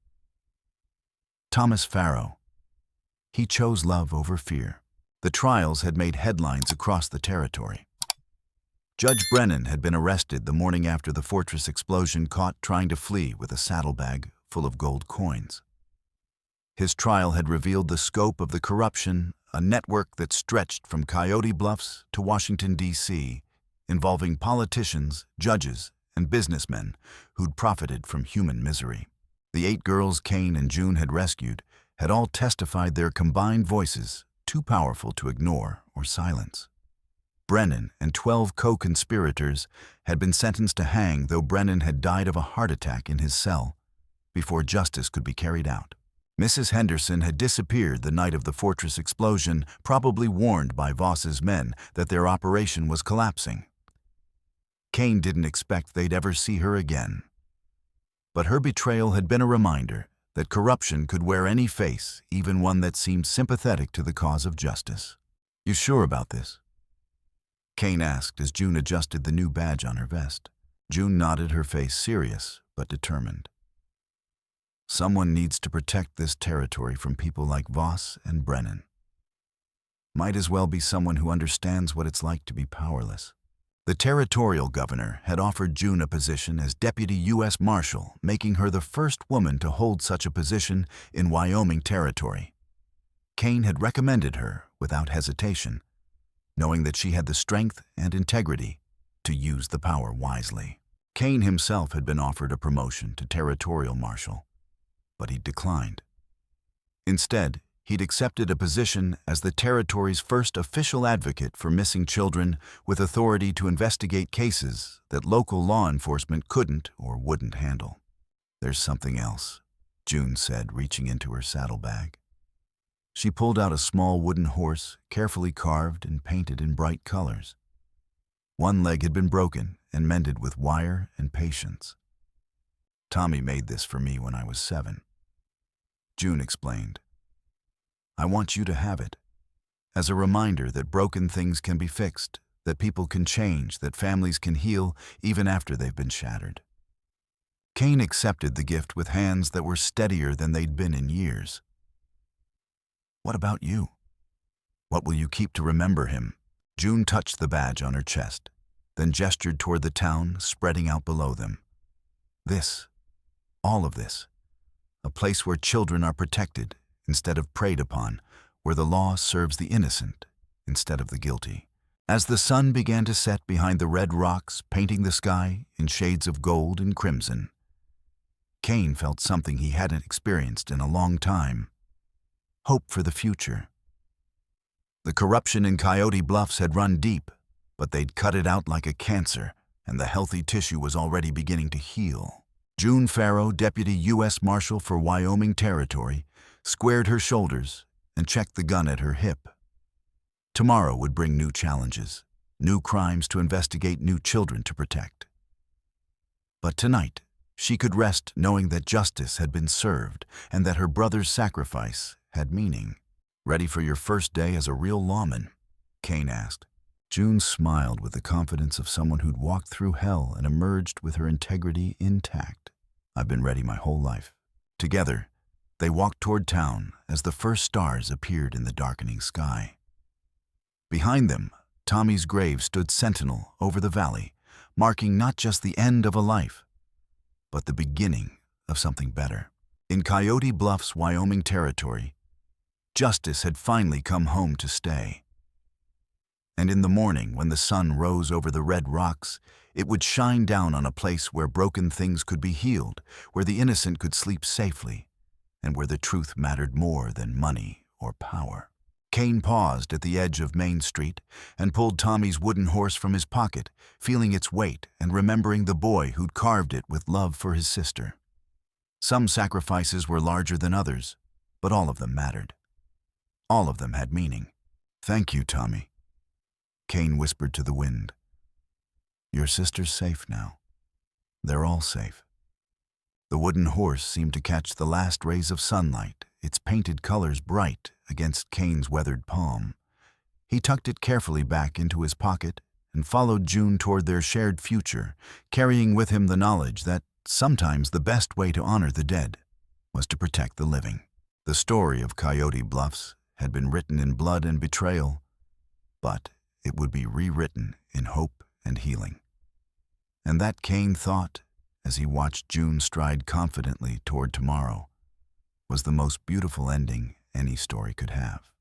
Thomas Farrow. He chose love over fear. The trials had made headlines across the territory. Judge Brennan had been arrested the morning after the fortress explosion, caught trying to flee with a saddlebag full of gold coins. His trial had revealed the scope of the corruption, a network that stretched from Coyote Bluffs to Washington, D.C., involving politicians, judges, and businessmen who'd profited from human misery. The 8 girls Kane and June had rescued had all testified, their combined voices too powerful to ignore or silence. Brennan and 12 co-conspirators had been sentenced to hang, though Brennan had died of a heart attack in his cell before justice could be carried out. Mrs. Henderson had disappeared the night of the fortress explosion, probably warned by Voss's men that their operation was collapsing. Kane didn't expect they'd ever see her again. But her betrayal had been a reminder that corruption could wear any face, even one that seemed sympathetic to the cause of justice. "You sure about this?" Kane asked as June adjusted the new badge on her vest. June nodded, her face serious but determined. "Someone needs to protect this territory from people like Voss and Brennan. Might as well be someone who understands what it's like to be powerless." The territorial governor had offered June a position as deputy U.S. Marshal, making her the first woman to hold such a position in Wyoming territory. Kane had recommended her without hesitation, knowing that she had the strength and integrity to use the power wisely. Kane himself had been offered a promotion to territorial marshal, but he declined. Instead, he'd accepted a position as the territory's first official advocate for missing children, with authority to investigate cases that local law enforcement couldn't or wouldn't handle. "There's something else," June said, reaching into her saddlebag. She pulled out a small wooden horse, carefully carved and painted in bright colors. One leg had been broken and mended with wire and patience. "Tommy made this for me when I was 7. June explained. "I want you to have it, as a reminder that broken things can be fixed, that people can change, that families can heal even after they've been shattered." Kane accepted the gift with hands that were steadier than they'd been in years. "What about you? What will you keep to remember him?" June touched the badge on her chest, then gestured toward the town spreading out below them. "This, all of this, a place where children are protected instead of preyed upon, where the law serves the innocent instead of the guilty." As the sun began to set behind the red rocks, painting the sky in shades of gold and crimson, Kane felt something he hadn't experienced in a long time: hope for the future. The corruption in Coyote Bluffs had run deep, but they'd cut it out like a cancer, and the healthy tissue was already beginning to heal. June Farrow, Deputy U.S. Marshal for Wyoming Territory, squared her shoulders and checked the gun at her hip. Tomorrow would bring new challenges, new crimes to investigate, new children to protect. But tonight, she could rest knowing that justice had been served and that her brother's sacrifice had meaning. "Ready for your first day as a real lawman?" Kane asked. June smiled with the confidence of someone who'd walked through hell and emerged with her integrity intact. "I've been ready my whole life." Together, they walked toward town as the first stars appeared in the darkening sky. Behind them, Tommy's grave stood sentinel over the valley, marking not just the end of a life, but the beginning of something better. In Coyote Bluffs, Wyoming Territory, justice had finally come home to stay. And in the morning, when the sun rose over the red rocks, it would shine down on a place where broken things could be healed, where the innocent could sleep safely, and where the truth mattered more than money or power. Kane paused at the edge of Main Street and pulled Tommy's wooden horse from his pocket, feeling its weight and remembering the boy who'd carved it with love for his sister. Some sacrifices were larger than others, but all of them mattered. All of them had meaning. "Thank you, Tommy," Kane whispered to the wind. "Your sister's safe now. They're all safe." The wooden horse seemed to catch the last rays of sunlight, its painted colors bright against Kane's weathered palm. He tucked it carefully back into his pocket and followed June toward their shared future, carrying with him the knowledge that sometimes the best way to honor the dead was to protect the living. The story of Coyote Bluffs had been written in blood and betrayal, but it would be rewritten in hope and healing. And that Kane thought, as he watched June stride confidently toward tomorrow, was the most beautiful ending any story could have.